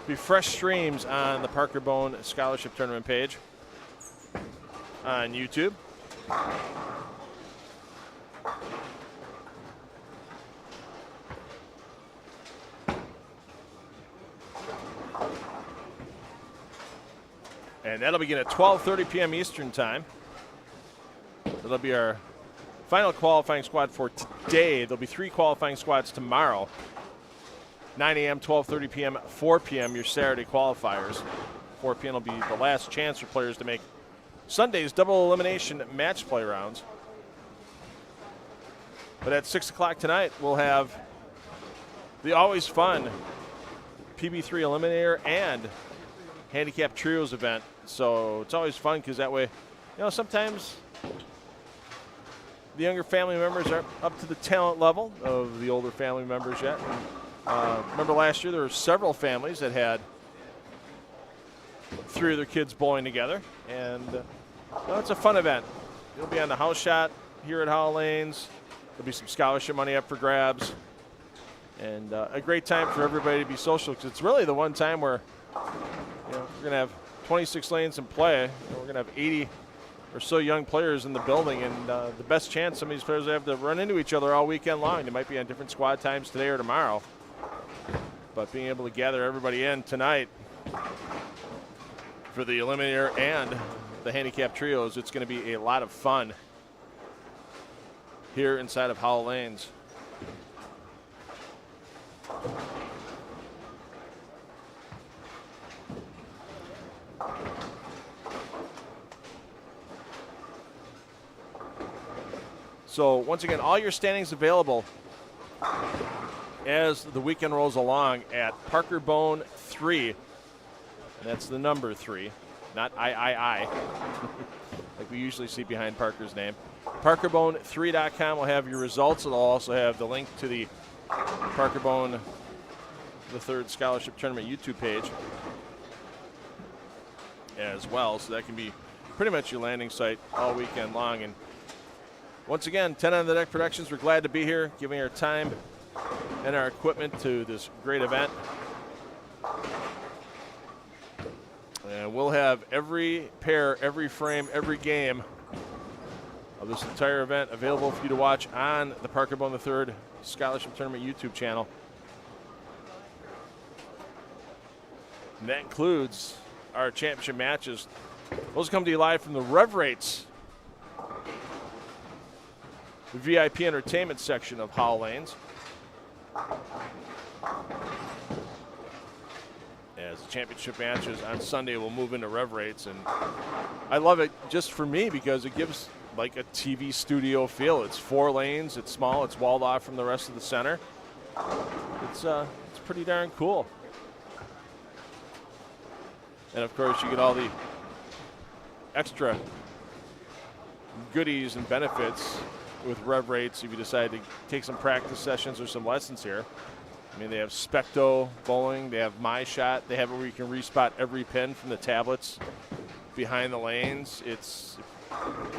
Be fresh streams on the Parker Bohn Scholarship Tournament page on YouTube. And that'll begin at 12:30 p.m. Eastern Time. That'll be our final qualifying squad for today. There'll be 3 qualifying squads tomorrow. 9 a.m., 12:30 p.m., 4 p.m., your Saturday qualifiers. 4 p.m. will be the last chance for players to make Sunday's double elimination match play rounds. But at 6 o'clock tonight, we'll have the always fun PB3 Eliminator and Handicap Trios event. So it's always fun because that way, sometimes the younger family members aren't up to the talent level of the older family members yet. Remember last year there were several families that had 3 of their kids bowling together. And it's a fun event. You'll be on the house shot here at Howell Lanes. There'll be some scholarship money up for grabs. And a great time for everybody to be social because it's really the one time where we're going to have 26 lanes in play. We're going to have 80 or so young players in the building, and the best chance some of these players have to run into each other all weekend long. They might be on different squad times today or tomorrow. But being able to gather everybody in tonight for the Eliminator and the Handicap Trios, it's going to be a lot of fun here inside of Howell Lanes. So once again, all your standings available as the weekend rolls along at Parker Bohn 3. And that's the number 3, not I. Like we usually see behind Parker's name. ParkerBohn3.com will have your results. It'll also have the link to the Parker Bohn the Third Scholarship Tournament YouTube page as well. So that can be pretty much your landing site all weekend long. And once again, 10 on the Deck Productions, we're glad to be here, giving our time and our equipment to this great event. And we'll have every pair, every frame, every game of this entire event available for you to watch on the Parker Bohn III Scholarship Tournament YouTube channel. And that includes our championship matches. Those come to you live from the Rev Rates, the VIP entertainment section of Howell Lanes. As the championship matches on Sunday will move into Rev Rates, and I love it just for me because it gives like a TV studio feel. It's 4 lanes, it's small, it's walled off from the rest of the center. It's pretty darn cool. And of course you get all the extra goodies and benefits with Rev Rates if you decide to take some practice sessions or some lessons here. I mean, they have Specto bowling, they have My Shot, they have it where you can respot every pin from the tablets behind the lanes. It's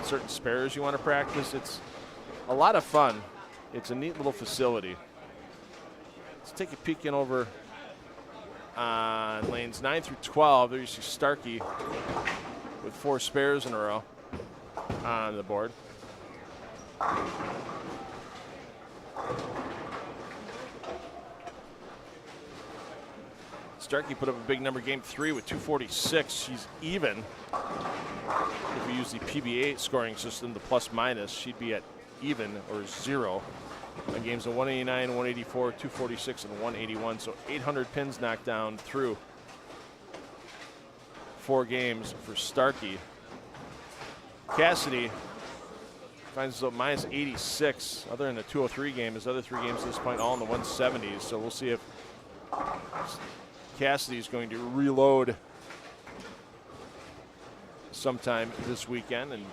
certain spares you want to practice. It's a lot of fun. It's a neat little facility. Let's take a peek in over on lanes 9 through 12. There you see Starkey with 4 spares in a row on the board. Starkey put up a big number game 3 with 246. She's even. If we use the PBA scoring system, the plus minus, she'd be at even or 0 on games of 189, 184, 246, and 181. So 800 pins knocked down through 4 games for Starkey. Cassidy finds herself minus 86. Other than the 203 game, his other 3 games at this point all in the 170s. So we'll see if Cassidy is going to reload sometime this weekend. And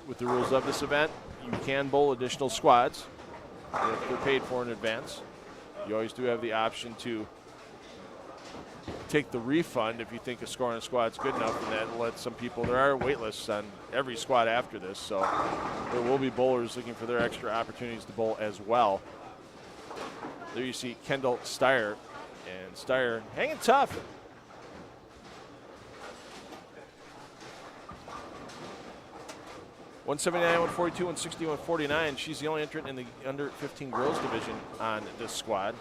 with the rules of this event, you can bowl additional squads if they're paid for in advance. You always do have the option to take the refund if you think a score on a squad's good enough, and that lets some people, there are wait lists on every squad after this, so there will be bowlers looking for their extra opportunities to bowl as well. There you see Kendall Steyer, and Steyer hanging tough. .179, 142, 160, 149. She's the only entrant in the under 15 girls division on this squad.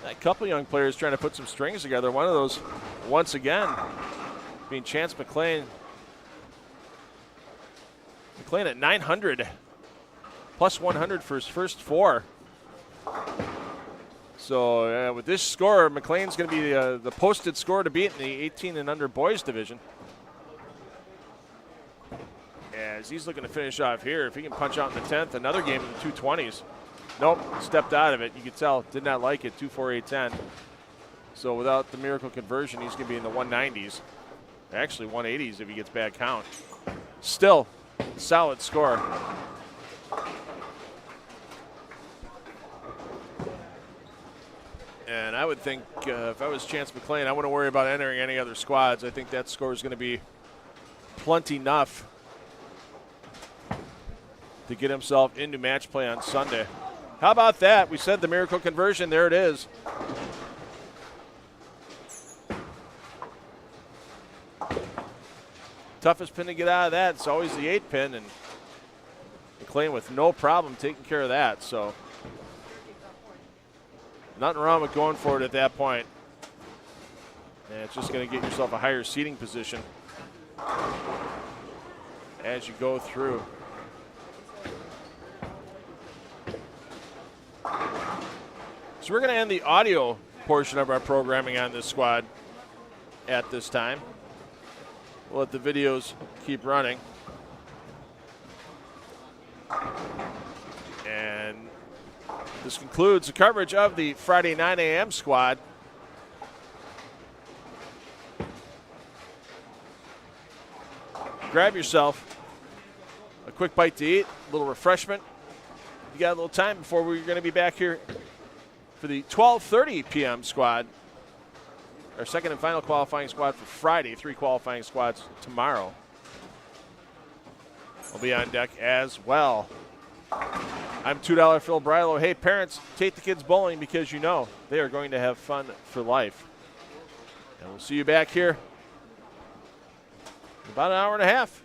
A couple young players trying to put some strings together. One of those, once again, being Chance McLean. McLean at 900, plus 100 for his first 4. So with this score, McLean's going to be the posted score to beat in the 18 and under boys division. As he's looking to finish off here, if he can punch out in the 10th, another game in the 220s. Nope, stepped out of it. You could tell, did not like it, 2-4-8-10. So without the miracle conversion, he's going to be in the 190s. Actually, 180s if he gets bad count. Still, solid score. And I would think if I was Chance McLean, I wouldn't worry about entering any other squads. I think that score is going to be plenty enough to get himself into match play on Sunday. How about that? We said the miracle conversion. There it is. Toughest pin to get out of that. It's always the 8 pin, and McLean with no problem taking care of that. So nothing wrong with going for it at that point. And it's just going to get yourself a higher seating position as you go through. So we're going to end the audio portion of our programming on this squad at this time. We'll let the videos keep running. And this concludes the coverage of the Friday 9 a.m. squad. Grab yourself a quick bite to eat, a little refreshment. You got a little time before we're going to be back here for the 12:30 p.m. squad, our second and final qualifying squad for Friday. 3 qualifying squads tomorrow will be on deck as well. I'm $2 Phil Brylow. Hey, parents, take the kids bowling because you know they are going to have fun for life. And we'll see you back here in about an hour and a half.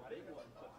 big one, but